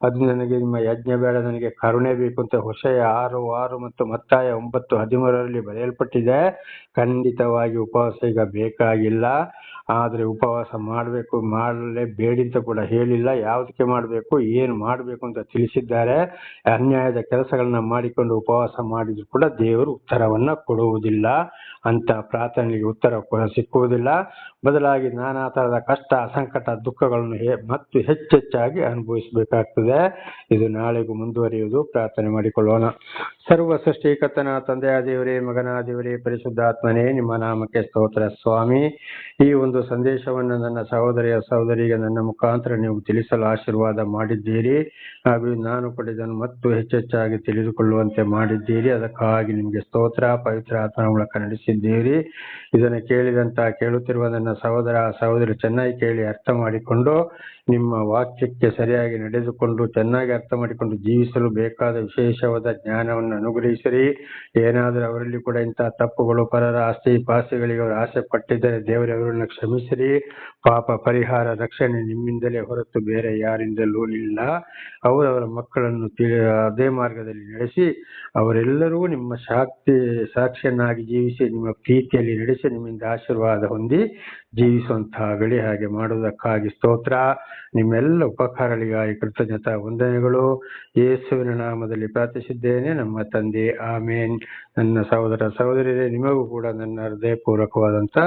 ಅದು ನನಗೆ ನಿಮ್ಮ ಯಜ್ಞ ಬೇಡ, ನನಗೆ ಕರುಣೆ ಬೇಕು ಅಂತ ಹೊಸೆಯ 6:6 ಮತ್ತು ಮತ್ತಾಯ 9:13 ಬರೆಯಲ್ಪಟ್ಟಿದೆ. ಖಂಡಿತವಾಗಿ ಉಪವಾಸ ಈಗ ಬೇಕಾಗಿಲ್ಲ. ಆದ್ರೆ ಉಪವಾಸ ಮಾಡಬೇಕು, ಮಾಡಲೇಬೇಡಿ ಅಂತ ಕೂಡ ಹೇಳಿಲ್ಲ. ಯಾವುದಕ್ಕೆ ಮಾಡಬೇಕು, ಏನು ಮಾಡಬೇಕು ಅಂತ ತಿಳಿಸಿದ್ದಾರೆ. ಅನ್ಯಾಯದ ಕೆಲಸಗಳನ್ನ ಮಾಡಿಕೊಂಡು ಉಪವಾಸ ಮಾಡಿದ್ರು ಕೂಡ ದೇವರು ಉತ್ತರವನ್ನ ಕೊಡುವುದಿಲ್ಲ. ಅಂತ ಪ್ರಾರ್ಥನೆಗೆ ಉತ್ತರ ಕೂಡ ಸಿಕ್ಕುವುದಿಲ್ಲ. ಬದಲಾಗಿ ನಾನಾ ತರದ ಕಷ್ಟ, ಸಂಕಟ, ದುಃಖಗಳನ್ನು ಮತ್ತು ಹೆಚ್ಚೆಚ್ಚಾಗಿ ಅನುಭವಿಸಬೇಕಾಗ್ತದೆ. ಇದು ನಾಳೆಗೂ ಮುಂದುವರಿಯುವುದು. ಪ್ರಾರ್ಥನೆ ಮಾಡಿಕೊಳ್ಳೋಣ. ಸರ್ವ ಸೃಷ್ಟಿಕರ್ತನ ತಂದೆಯ ದೇವರೇ, ಮಗನ ದೇವರೇ, ಪರಿಶುದ್ಧಾತ್ಮನೇ, ನಿಮ್ಮ ನಾಮಕ್ಕೆ ಸ್ತೋತ್ರ ಸ್ವಾಮಿ. ಈ ಒಂದು ಸಂದೇಶವನ್ನು ನನ್ನ ಸಹೋದರಿಗೆ ನನ್ನ ಮುಖಾಂತರ ನೀವು ತಿಳಿಸಲು ಆಶೀರ್ವಾದ ಮಾಡಿದ್ದೀರಿ. ಹಾಗೂ ನಾನು ಕೂಡ ಇದನ್ನು ಮತ್ತು ಹೆಚ್ಚೆಚ್ಚಾಗಿ ತಿಳಿದುಕೊಳ್ಳುವಂತೆ ಮಾಡಿದ್ದೀರಿ. ಅದಕ್ಕಾಗಿ ನಿಮಗೆ ಸ್ತೋತ್ರ. ಪವಿತ್ರ ಆತ್ಮನ ಮೂಲಕ ನಡೆಸಿದ್ದೀರಿ. ಇದನ್ನು ಕೇಳುತ್ತಿರುವ ನನ್ನ ಸಹೋದರಿ ಚೆನ್ನಾಗಿ ಕೇಳಿ ಅರ್ಥ ಮಾಡಿಕೊಂಡು ನಿಮ್ಮ ವಾಕ್ಯಕ್ಕೆ ಸರಿಯಾಗಿ ನಡೆದುಕೊಂಡು ಚೆನ್ನಾಗಿ ಅರ್ಥ ಮಾಡಿಕೊಂಡು ಜೀವಿಸಲು ಬೇಕಾದ ವಿಶೇಷವಾದ ಜ್ಞಾನವನ್ನು ಅನುಗ್ರಹಿಸಿರಿ. ಏನಾದರೂ ಅವರಲ್ಲಿ ಕೂಡ ಇಂತಹ ತಪ್ಪುಗಳು, ಪರರ ಆಸ್ತಿ ಪಾಸ್ತಿಗಳಿಗೆ ಅವರು ಆಸೆ ಪಟ್ಟಿದ್ದರೆ ದೇವರೇ ಅವರನ್ನು ಕ್ಷಮಿಸಿರಿ. ಪಾಪ ಪರಿಹಾರ, ರಕ್ಷಣೆ ನಿಮ್ಮಿಂದಲೇ ಹೊರತು ಬೇರೆ ಯಾರಿಂದಲೂ ಇಲ್ಲ. ಅವರವರ ಮಕ್ಕಳನ್ನು ಅದೇ ಮಾರ್ಗದಲ್ಲಿ ನಡೆಸಿ ಅವರೆಲ್ಲರೂ ನಿಮ್ಮ ಸಾಕ್ಷಿಯನ್ನಾಗಿ ಜೀವಿಸಿ ನಿಮ್ಮ ಪ್ರೀತಿಯಲ್ಲಿ ನಡೆಸಿ ನಿಮ್ಮಿಂದ ಆಶೀರ್ವಾದ ಹೊಂದಿ ಜೀವಿಸುವಂತಹ ಗಡಿ ಹಾಗೆ ಮಾಡುವುದಕ್ಕಾಗಿ ಸ್ತೋತ್ರ. ನಿಮ್ಮೆಲ್ಲ ಉಪಕಾರಗಳಿಗಾಗಿ ಕೃತಜ್ಞತಾ ವಂದನೆಗಳು. ಯೇಸುವಿನ ನಾಮದಲ್ಲಿ ಪ್ರಾರ್ಥಿಸಿದ್ದೇನೆ ನಮ್ಮ ತಂದೆ, ಆಮೇನ್. ನನ್ನ ಸಹೋದರರೇ, ನಿಮಗೂ ಕೂಡ ನನ್ನ ಹೃದಯಪೂರ್ವಕವಾದಂತ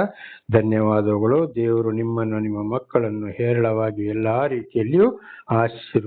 ಧನ್ಯವಾದಗಳು. ದೇವರು ನಿಮ್ಮನ್ನು, ನಿಮ್ಮ ಮಕ್ಕಳನ್ನು ಹೇರಳವಾಗಿ ಎಲ್ಲಾ ರೀತಿಯಲ್ಲಿಯೂ ಆಶೀರ್ವಾದ